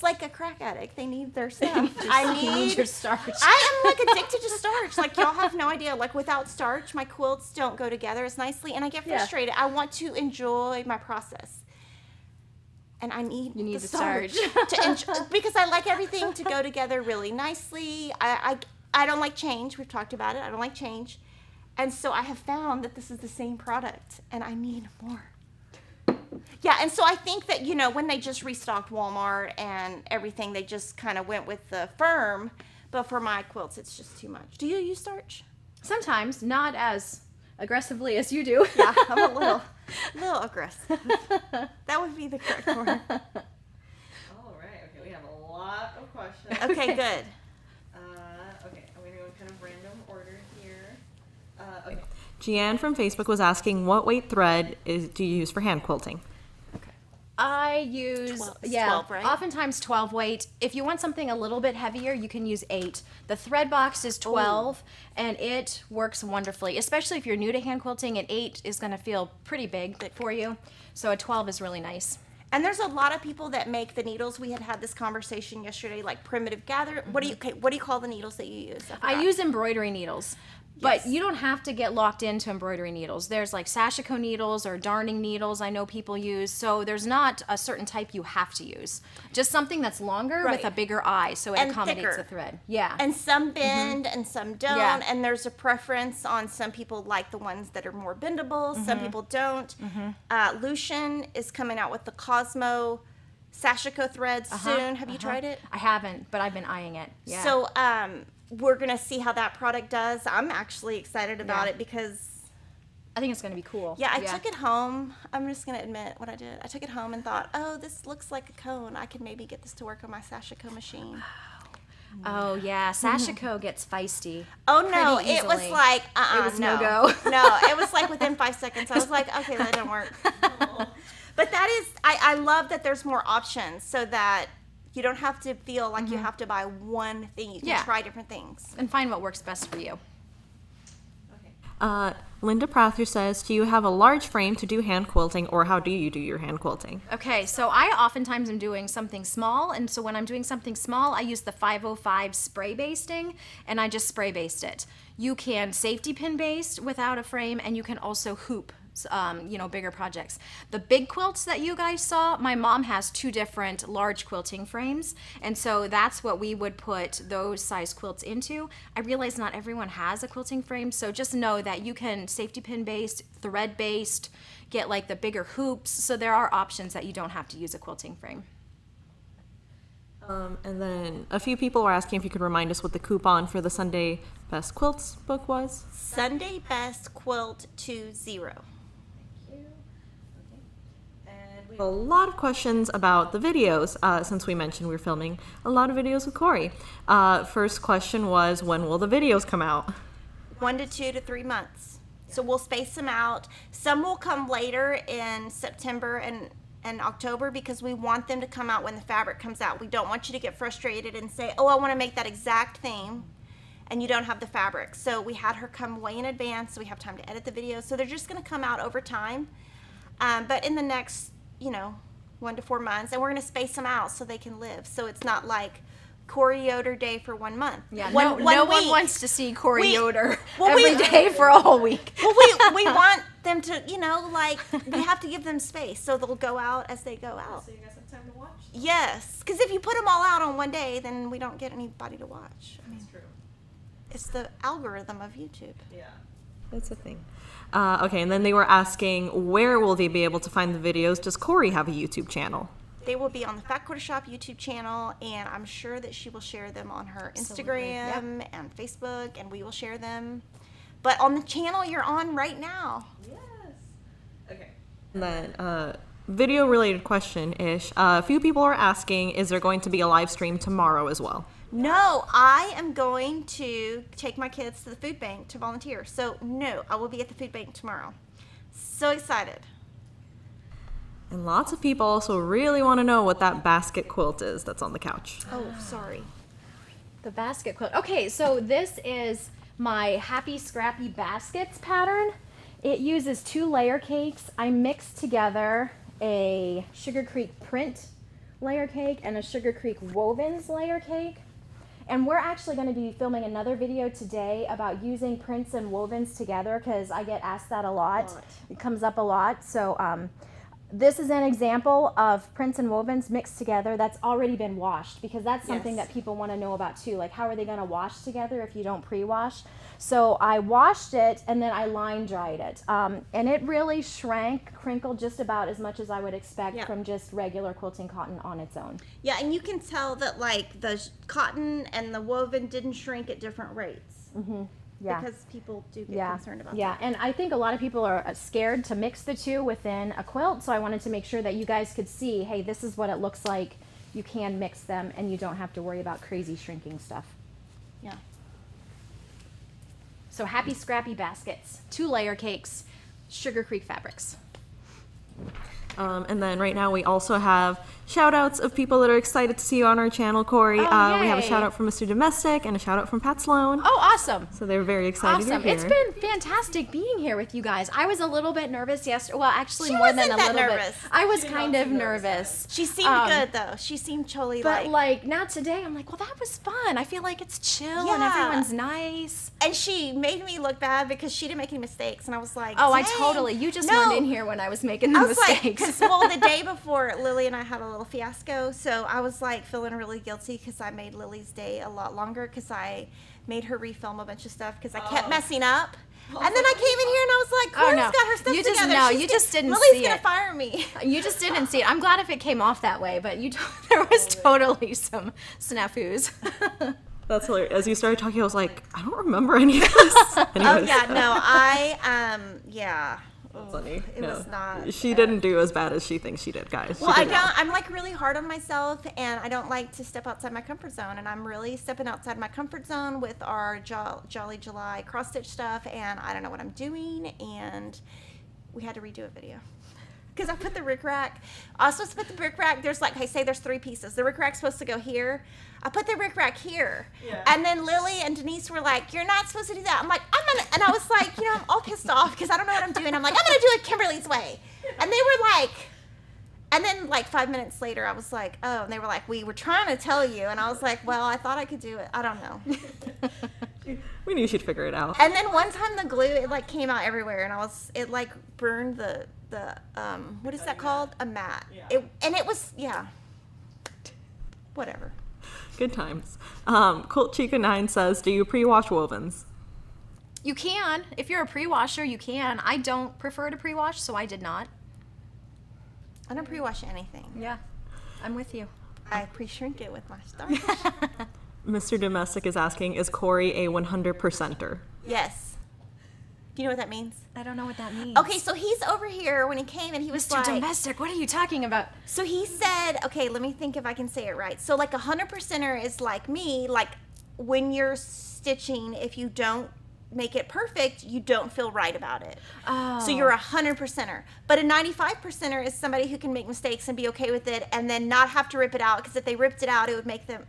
like a crack addict. They need their stuff. You need your starch. I am like addicted to starch. Like y'all have no idea. Like without starch, my quilts don't go together as nicely, and I get Yeah. frustrated. I want to enjoy my process, and I need You need the the starch starch. to enjoy, because I like everything to go together really nicely. I don't like change. We've talked about it. I don't like change, and so I have found that this is the same product, and I need more. Yeah, and so I think that, you know, when they just restocked Walmart and everything, they just kind of went with the firm. But for my quilts, it's just too much. Do you use starch? Sometimes, not as aggressively as you do. Yeah, I'm a little aggressive. That would be the correct word. All right. Okay, we have a lot of questions. Okay, good. Okay, I'm gonna go in kind of random order here. Okay. Jeanne from Facebook was asking, what weight thread do you use for hand quilting? I use 12, right? oftentimes 12 weight. If you want something a little bit heavier, you can use 8. The thread box is 12 and it works wonderfully, especially if you're new to hand quilting. An 8 is going to feel pretty big for you. So a 12 is really nice. And there's a lot of people that make the needles. We had this conversation yesterday, like primitive gather. What do you call the needles that you use? I forgot. use embroidery needles. But Yes. you don't have to get locked into embroidery needles. There's like sashiko needles or darning needles I know people use. So there's not a certain type you have to use. Just something that's longer Right. with a bigger eye so it And accommodates thicker. the thread. Yeah. And some bend and some don't. Yeah. And there's a preference on some people like the ones that are more bendable. Some people don't. Lucian is coming out with the Cosmo Sashiko threads soon. Have you tried it? I haven't, but I've been eyeing it. Yeah. So we're going to see how that product does. I'm actually excited about Yeah. it because, I think it's going to be cool. yeah, I took it home. I'm just going to admit what I did. I took it home and thought, oh, this looks like a cone. I could maybe get this to work on my Sashiko machine. Oh, yeah. Sashiko gets feisty. Oh no, pretty it was easily. like It was no no-go. No, it was like within 5 seconds. I was like, okay, that didn't work. But that is, I love that there's more options so that you don't have to feel like you have to buy one thing. You can Yeah. try different things. And find what works best for you. Okay. Linda Prather says, do you have a large frame to do hand quilting, or how do you do your hand quilting? Okay, so I oftentimes am doing something small, and so when I'm doing something small, I use the 505 spray basting, and I just spray baste it. You can safety pin baste without a frame, and you can also hoop, bigger projects. The big quilts that you guys saw, my mom has 2 different large quilting frames, and so that's what we would put those size quilts into. I realize not everyone has a quilting frame, so just know that you can safety pin based, thread based, get like the bigger hoops, so there are options that you don't have to use a quilting frame. And then a few people were asking if you could remind us what the coupon for the Sunday Best Quilts book was. Sunday Best Quilt 20. Thank you. Okay. And A lot of questions about the videos, since we mentioned we were filming a lot of videos with Corey. First question was, when will the videos come out? 1 to 2 to 3 months. So we'll space them out. Some will come later in September and October because we want them to come out when the fabric comes out. We don't want you to get frustrated and say, oh, I want to make that exact theme, and you don't have the fabric. So we had her come way in advance so we have time to edit the videos. So they're just going to come out over time. But in the next, 1 to 4 months, and we're going to space them out so they can live. So it's not like Corey Yoder day for 1 month. Yeah, one no week. one wants to see Corey Yoder well, every day for a whole week. Well, we want them to, we have to give them space so they'll go out as they go out. So you guys have time to watch? Yes, because if you put them all out on one day, then we don't get anybody to watch. That's true. It's the algorithm of YouTube. Yeah. That's a thing. Okay, and then they were asking, where will they be able to find the videos? Does Corey have a YouTube channel? They will be on the Fat Quarter Shop YouTube channel, and I'm sure that she will share them on her Absolutely, Instagram and Facebook, and we will share them. But on the channel you're on right now. Yes. Okay. And then, video-related question-ish. A few people are asking, is there going to be a live stream tomorrow as well? No, I am going to take my kids to the food bank to volunteer. So, no, I will be at the food bank tomorrow. So excited. And lots of people also really want to know what that basket quilt is that's on the couch. Oh, sorry. The basket quilt. Okay, so this is my Happy Scrappy Baskets pattern. It uses 2 layer cakes. I mixed together a Sugar Creek print layer cake and a Sugar Creek Wovens layer cake. And we're actually going to be filming another video today about using prints and wovens together because I get asked that a lot. It comes up a lot. So this is an example of prints and wovens mixed together that's already been washed, because that's something that people want to know about too. Like, how are they going to wash together if you don't pre-wash? So I washed it and then I line dried it. And it really shrank, crinkled just about as much as I would expect from just regular quilting cotton on its own. Yeah, and you can tell that like the cotton and the woven didn't shrink at different rates. Mm-hmm. Yeah. Because people do get concerned about that. Yeah, and I think a lot of people are scared to mix the two within a quilt, so I wanted to make sure that you guys could see, hey, this is what it looks like. You can mix them and you don't have to worry about crazy shrinking stuff. Yeah. So Happy Scrappy Baskets, 2 layer cakes, Sugar Creek fabrics. And then right now we also have shout outs of people that are excited to see you on our channel, Corey. Oh, we have a yay. shout out from Mr. Domestic and a shout out from Pat Sloan. Oh, awesome. So they're very excited Awesome. you're It's here. been fantastic being here with you guys. I was a little bit nervous yesterday. Well, actually, She more than wasn't a that little nervous. bit. I was She kind was of nervous. nervous. She seemed good though. She seemed totally But like now today, I'm like, well, that was fun. I feel like it's chill and Yeah. everyone's nice. and she made me look bad because she didn't make any mistakes, and I was like, Oh, I "Dang." totally. You just No. weren't in here when I was making the I was like, mistakes. because the day before, Lily and I had a little fiasco, so I was like feeling really guilty because I made Lily's day a lot longer because I made her refilm a bunch of stuff because I kept messing up. And then I came in here and I was like, Corey's no. got her stuff You just- together. no, She's you gonna- just didn't Lily's see gonna it. fire me. You just didn't see it. I'm glad if it came off that way, but there was totally some snafus. That's hilarious. As you started talking, I was like, I don't remember any of this. Oh Anyways, yeah, no, yeah. that's funny. It was not. She didn't do as bad as she thinks she did, guys. Well, She I did don't. I'm like really hard on myself, and I don't like to step outside my comfort zone. And I'm really stepping outside my comfort zone with our Jolly July cross stitch stuff, and I don't know what I'm doing. And we had to redo a video because I put the rickrack. I was supposed to put the rickrack. There's like I say, there's 3 pieces. The rickrack's supposed to go here. I put the rickrack here, and then Lily and Denise were like, "You're not supposed to do that." I'm like, "I'm gonna," and I was like, I'm all pissed off because I don't know what I'm doing. I'm like, "I'm gonna do it Kimberly's way," and they were like. And then, like 5 minutes later, I was like, "Oh," and they were like, "We were trying to tell you," and I was like, "Well, I thought I could do it. I don't know." We knew she'd figure it out. And then one time, the glue it like came out everywhere, and it like burned the what is that called? A mat. Yeah. It was whatever. Good times. Colt Chica 9 says, do you pre-wash wovens? You can. If you're a pre-washer, you can. I don't prefer to pre-wash, so I did not. I don't pre-wash anything. Yeah, I'm with you. I pre-shrink it with my starch. Mr. Domestic is asking, is Corey a 100%er? Yes. Do you know what that means? I don't know what that means. Okay, so he's over here when he came and he was Mr. like, Domestic, what are you talking about? so he said, okay, let me think if I can say it right. So like 100%er is like me, like when you're stitching, if you don't make it perfect, you don't feel right about it. Oh. So you're 100%er. But a 95%er is somebody who can make mistakes and be okay with it and then not have to rip it out, because if they ripped it out, it would make them,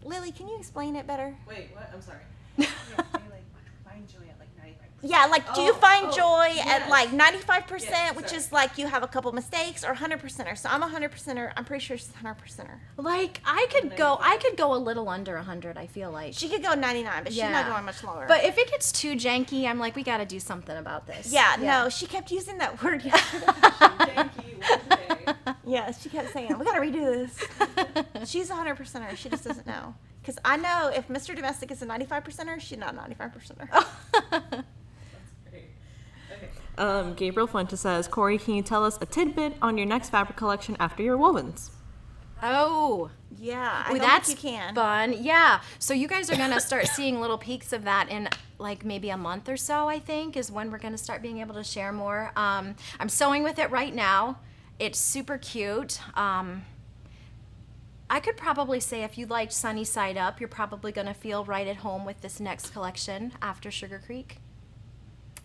Lily, can you explain it better? Wait, what? I'm sorry. Yeah, they like find joy at like 95%. Yeah, like do you find joy at yes. like 95%, Yes, which sorry. is like you have a couple mistakes, or 100%er? So I'm 100%er. I'm pretty sure she's 100%er. Like I could go a little under 100, I feel like. She could go 99, but she's not going much lower. But if it gets too janky, I'm like, we got to do something about this. yeah, no, she kept using that word yesterday. Janky, Wednesday. Yeah, she kept saying, we got to redo this. She's 100%er. She just doesn't know. Because I know if Mr. Domestic is a 95%er, she's not a 95%er. That's great. Okay. Gabriel Fuentes says, Corey, can you tell us a tidbit on your next fabric collection after your wovens? Oh. Yeah, I Ooh, don't that's think you can. fun. Yeah. So you guys are going to start seeing little peeks of that in like maybe a month or so, I think, is when we're going to start being able to share more. I'm sewing with it right now. It's super cute. I could probably say if you liked Sunny Side Up, you're probably going to feel right at home with this next collection after Sugar Creek.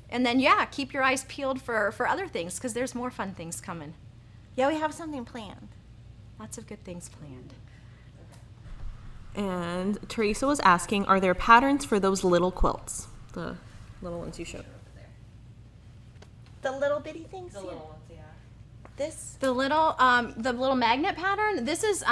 And then, yeah, keep your eyes peeled for other things, because there's more fun things coming. Yeah, we have something planned. Lots of good things planned. And Teresa was asking, are there patterns for those little quilts? The little ones you showed. Over there. The little bitty things? The Yeah. little ones, yeah. This? The little magnet pattern, this is,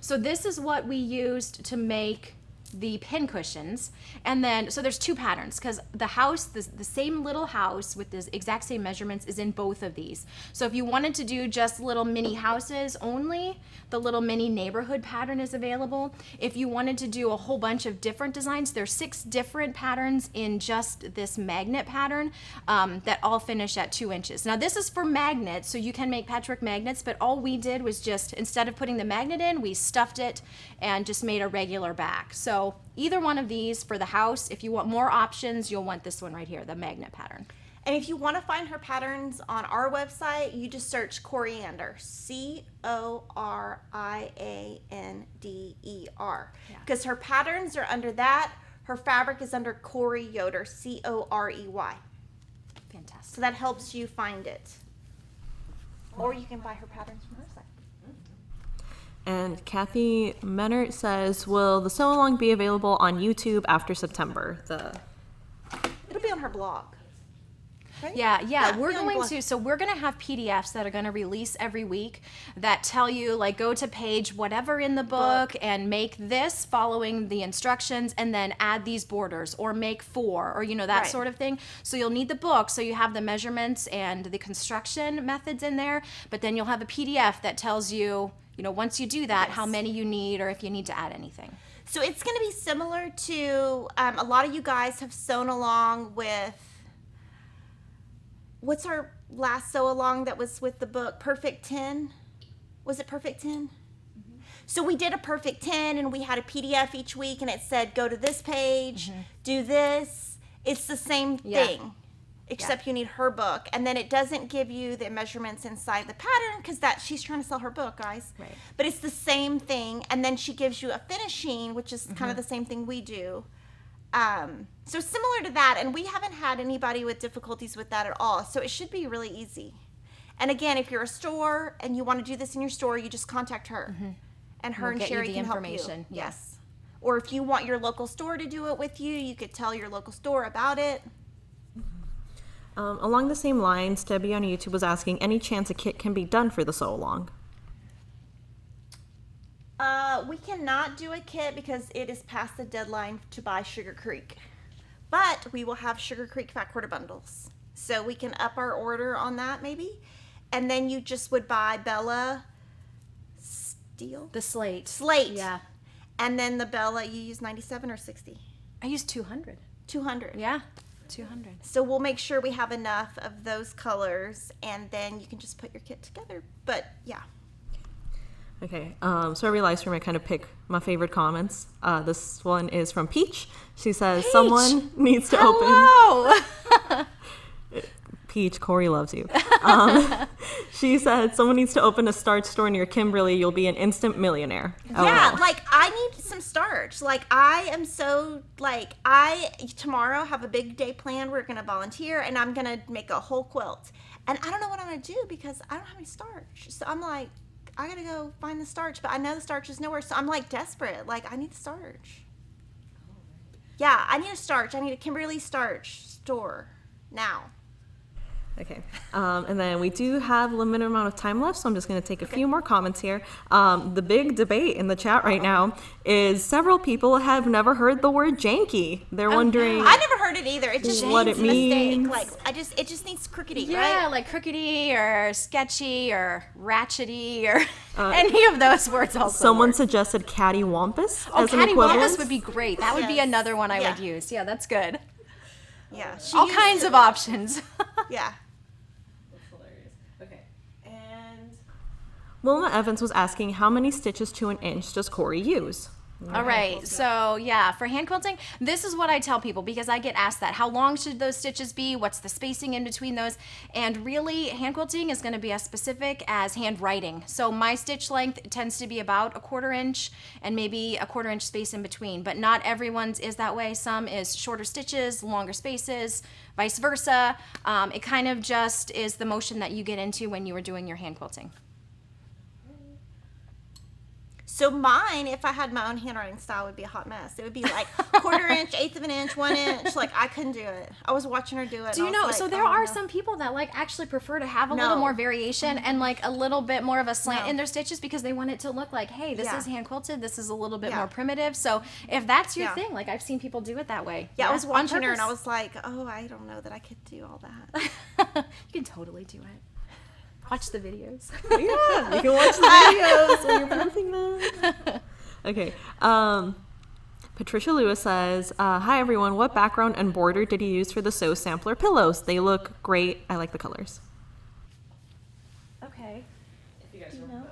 so this is what we used to make the pin cushions. And then, so there's two patterns, because the house, the same little house with the exact same measurements is in both of these. So if you wanted to do just little mini houses only, the little mini neighborhood pattern is available. If you wanted to do a whole bunch of different designs, there's 6 different patterns in just this magnet pattern that all finish at 2 inches. Now this is for magnets, so you can make patchwork magnets, but all we did was just, instead of putting the magnet in, we stuffed it and just made a regular back. So either one of these for the house. If you want more options, you'll want this one right here, the magnet pattern. And if you want to find her patterns on our website, you just search Coriander, Coriander. Because her patterns are under that. Her fabric is under Corey Yoder, Corey. Fantastic. So that helps you find it. Or you can buy her patterns from her site. And Kathy Menert says, will the sew along be available on YouTube after September? It'll be on her blog. Right? Yeah, we're be on the going blog. to, so we're going to have PDFs that are going to release every week that tell you, like, go to page whatever in the book and make this following the instructions, and then add these borders, or make 4, or, you know, that Right. sort of thing. So you'll need the book, so you have the measurements and the construction methods in there, but then you'll have a PDF that tells you, you know, once you do that, how many you need, or if you need to add anything. So it's going to be similar to, a lot of you guys have sewn along with, what's our last sew along that was with the book? Perfect 10? Was it Perfect 10? So we did a Perfect 10 and we had a PDF each week and it said, go to this page, do this. It's the same thing, except you need her book. And then it doesn't give you the measurements inside the pattern because she's trying to sell her book, guys. Right. But it's the same thing. And then she gives you a finishing, which is kind of the same thing we do. So similar to that, and we haven't had anybody with difficulties with that at all. So it should be really easy. And again, if you're a store and you want to do this in your store, you just contact her, and her We'll and get you Sherri the can help information. you. Yeah. Yes. Or if you want your local store to do it with you, you could tell your local store about it. Along the same lines, Debbie on YouTube was asking, any chance a kit can be done for the sew along? We cannot do a kit because it is past the deadline to buy Sugar Creek. But we will have Sugar Creek fat quarter bundles. So we can up our order on that maybe. And then you just would buy Bella Steel? The slate. Slate. Yeah. And then the Bella, you use 97 or 60? I used 200. 200. Yeah, 200. So we'll make sure we have enough of those colors and then you can just put your kit together. But yeah. Okay, so every live stream I kind of pick my favorite comments. This one is from Peach. She says, someone needs to open. Hello! Peach, Corey loves you. She said, someone needs to open a Starch store near Kimberly. You'll be an instant millionaire. Yeah, LOL. like I need some starch. Like I am so like I tomorrow have a big day planned. We're gonna volunteer and I'm gonna make a whole quilt. And I don't know what I'm gonna do because I don't have any starch. So I'm like, I gotta go find the starch, but I know the starch is nowhere. So I'm like desperate. Like I need the starch. Yeah, I need a starch. I need a Kimberly starch store now. Okay. And then we do have a limited amount of time left, so I'm just going to take a few more comments here. The big debate in the chat right now is several people have never heard the word janky. They're wondering I never heard it either. It just what means it means. mistake. Like it just needs crookedy, Yeah, right? like crookedy or sketchy or ratchety or any of those words also Someone work. suggested cattywampus Oh, as an equivalent. cattywampus would be great. That would be Yes. another one I Yeah. would use. Yeah, that's good. Yeah. All kinds of options. Yeah. That's hilarious. Okay. And Wilma Evans was asking how many stitches to an inch does Corey use? All right, so yeah, for hand quilting, this is what I tell people because I get asked that. How long should those stitches be? What's the spacing in between those? And really, hand quilting is going to be as specific as handwriting. So my stitch length tends to be about 1/4 inch and maybe a 1/4 inch space in between, but not everyone's is that way. Some is shorter stitches, longer spaces, vice versa. It kind of just is the motion that you get into when you were doing your hand quilting. So mine, if I had my own handwriting style, would be a hot mess. It would be like 1/4 inch, 1/8 of an inch, 1 inch. Like I couldn't do it. I was watching her do it. Do you and I know, was so like, there oh, are no. some people that like actually prefer to have a No. little more variation and like a little bit more of a slant No. in their stitches because they want it to look like, hey, this Yeah. is hand quilted, this is a little bit Yeah. more primitive. So if that's your Yeah. thing, like I've seen people do it that way. Yeah, I was on watching her and I purpose. was like, oh, I don't know that I could do all that. You can totally do it. Watch the videos. Yeah, you can watch the videos when you're proofing them. Okay. Patricia Lewis says, hi everyone, what background and border did you use for the Sew Sampler pillows? They look great. I like the colors. Okay. if you guys remember,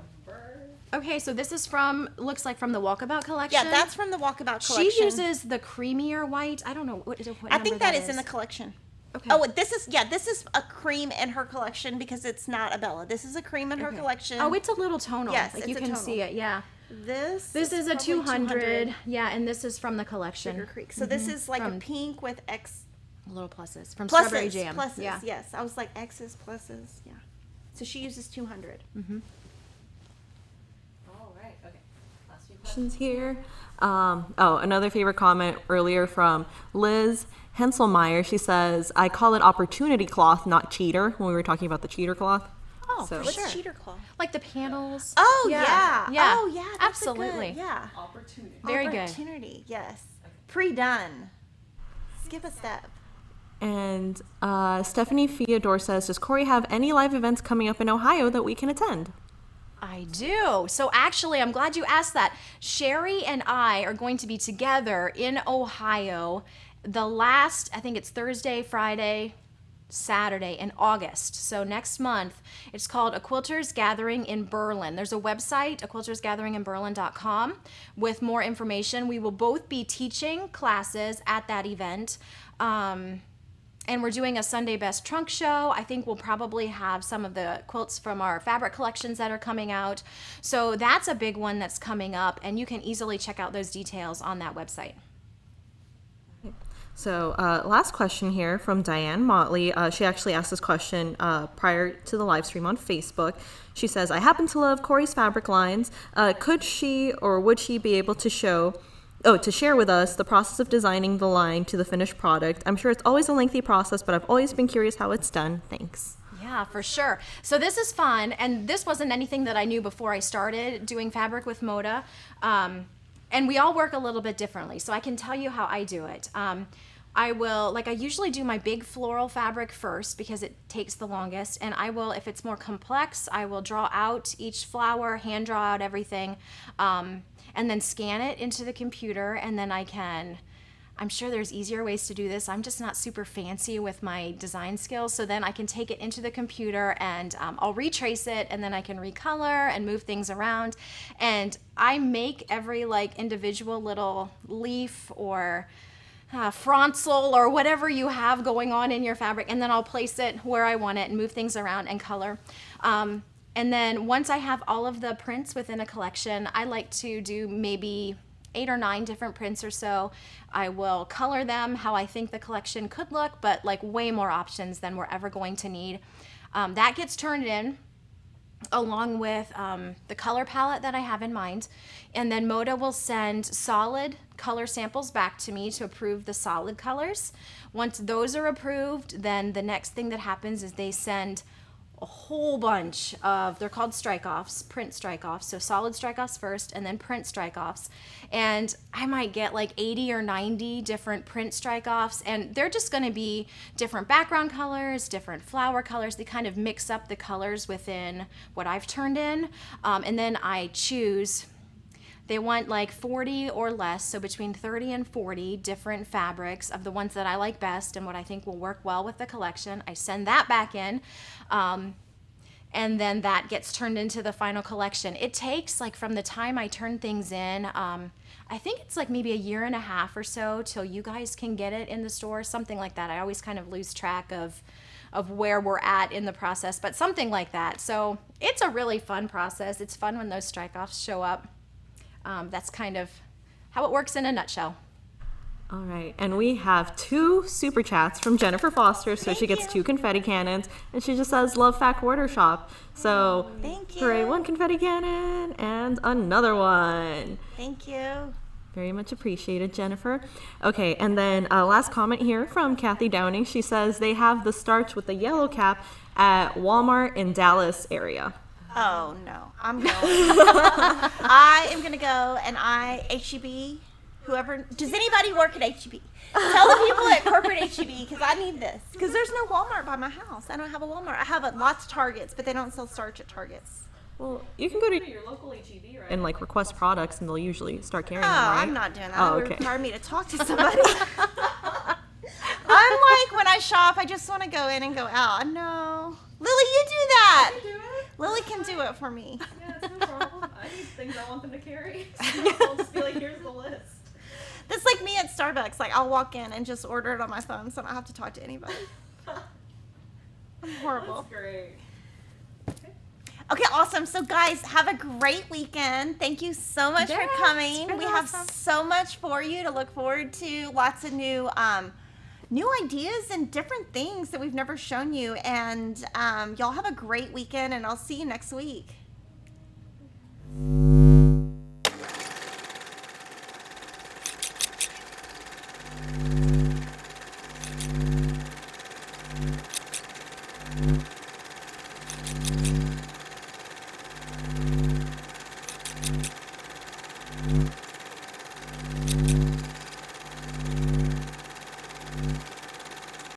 Okay, so this is from, looks like from the Walkabout collection. Yeah, that's from the Walkabout collection. She uses the creamier white. I don't know what I think number that is in the collection. Okay. Oh, this is a cream in her collection because it's not a Bella. This is a cream in her collection. Oh, it's a little tonal. Yes, like it's you a can tonal. see it. Yeah. This This is a probably 200. Yeah, and this is from the collection. Sugar Creek. So this is like From- a pink with X Little pluses from pluses. Strawberry Jam. Pluses. Yeah. Yes, I was like X's pluses. Yeah. So she uses 200. all right. Okay. Last few questions. Questions here. Another favorite comment earlier from Liz Henselmeyer. She says, I call it opportunity cloth, not cheater, when we were talking about the cheater cloth. Oh, So- for What's sure. cheater claw? Like the panels. Oh Yeah. yeah. Yeah. Oh yeah. That's a good- Absolutely. yeah. Opportunity. Very good. Opportunity. Yes. Pre-done. Skip a step. And Stephanie Theodore says, does Corey have any live events coming up in Ohio that we can attend? I do. So actually, I'm glad you asked that. Sherri and I are going to be together in Ohio the last, I think it's Thursday, Friday, Saturday in August. So next month, it's called A Quilter's Gathering in Berlin. There's a website, aquiltersgatheringinberlin.com, with more information. We will both be teaching classes at that event. And we're doing a Sunday Best Trunk show. I think we'll probably have some of the quilts from our fabric collections that are coming out. So that's a big one that's coming up, and you can easily check out those details on that website. So last question here from Diane Motley. She actually asked this question prior to the live stream on Facebook. She says, I happen to love Corey's fabric lines. Could she or would she be able to share with us the process of designing the line to the finished product? I'm sure it's always a lengthy process, but I've always been curious how it's done. Thanks. Yeah, for sure. So this is fun, and this wasn't anything that I knew before I started doing fabric with Moda. And we all work a little bit differently, so I can tell you how I do it. I usually do my big floral fabric first because it takes the longest, and I will, if it's more complex, I will draw out each flower, hand draw out everything, and then scan it into the computer, and then I'm sure there's easier ways to do this. I'm just not super fancy with my design skills, so then I can take it into the computer and I'll retrace it, and then I can recolor and move things around. And I make every individual little leaf or frontal or whatever you have going on in your fabric, and then I'll place it where I want it and move things around and color. And then once I have all of the prints within a collection, I like to do maybe 8 or 9 different prints or so. I will color them how I think the collection could look, but like way more options than we're ever going to need. That gets turned in along with the color palette that I have in mind. And then Moda will send solid color samples back to me to approve the solid colors. Once those are approved, then the next thing that happens is they send a whole bunch of, they're called strike-offs, print strike-offs. So solid strike-offs first and then print strike-offs. And I might get like 80 or 90 different print strike-offs, and they're just gonna be different background colors, different flower colors. They kind of mix up the colors within what I've turned in. And then I choose, they want like 40 or less, so between 30 and 40 different fabrics of the ones that I like best and what I think will work well with the collection. I send that back in, and then that gets turned into the final collection. It takes, like, from the time I turn things in, I think it's like maybe 1.5 years or so till you guys can get it in the store, something like that. I always kind of lose track of where we're at in the process, but something like that. So it's a really fun process. It's fun when those strike-offs show up. That's kind of how it works in a nutshell. All right, and we have 2 super chats from Jennifer Foster, so she gets 2 confetti cannons, and she just says, love Fat Quarter Shop. So, Thank you. hooray, 1 confetti cannon and another one. Thank you. Very much appreciated, Jennifer. Okay, and then last comment here from Kathy Downing. She says they have the Starch with the yellow cap at Walmart in Dallas area. Oh no, I'm going. I am gonna go, and HEB, whoever, does anybody work at HEB? Tell the people at corporate HEB, because I need this. Because there's no Walmart by my house. I don't have a Walmart. I have lots of Targets, but they don't sell Starch at Targets. Well, you can go to Your local HEB, right? and like request products, and they'll usually start carrying Oh, them, right? I'm not doing that. Oh, It would okay. require me to talk to somebody. I'm like, when I shop, I just want to go in and go out. No. Lily, you do that. Do it? Lily can do it for me. Yeah, it's no problem. I need things I want them to carry. So I'll just be like, here's the list. That's like me at Starbucks. Like, I'll walk in and just order it on my phone, so I don't have to talk to anybody. I'm horrible. That's great. Okay, awesome. So, guys, have a great weekend. Thank you so much for It's coming. been We awesome. have so much for you to look forward to. Lots of new ideas and different things that we've never shown you. And y'all have a great weekend, and I'll see you next week.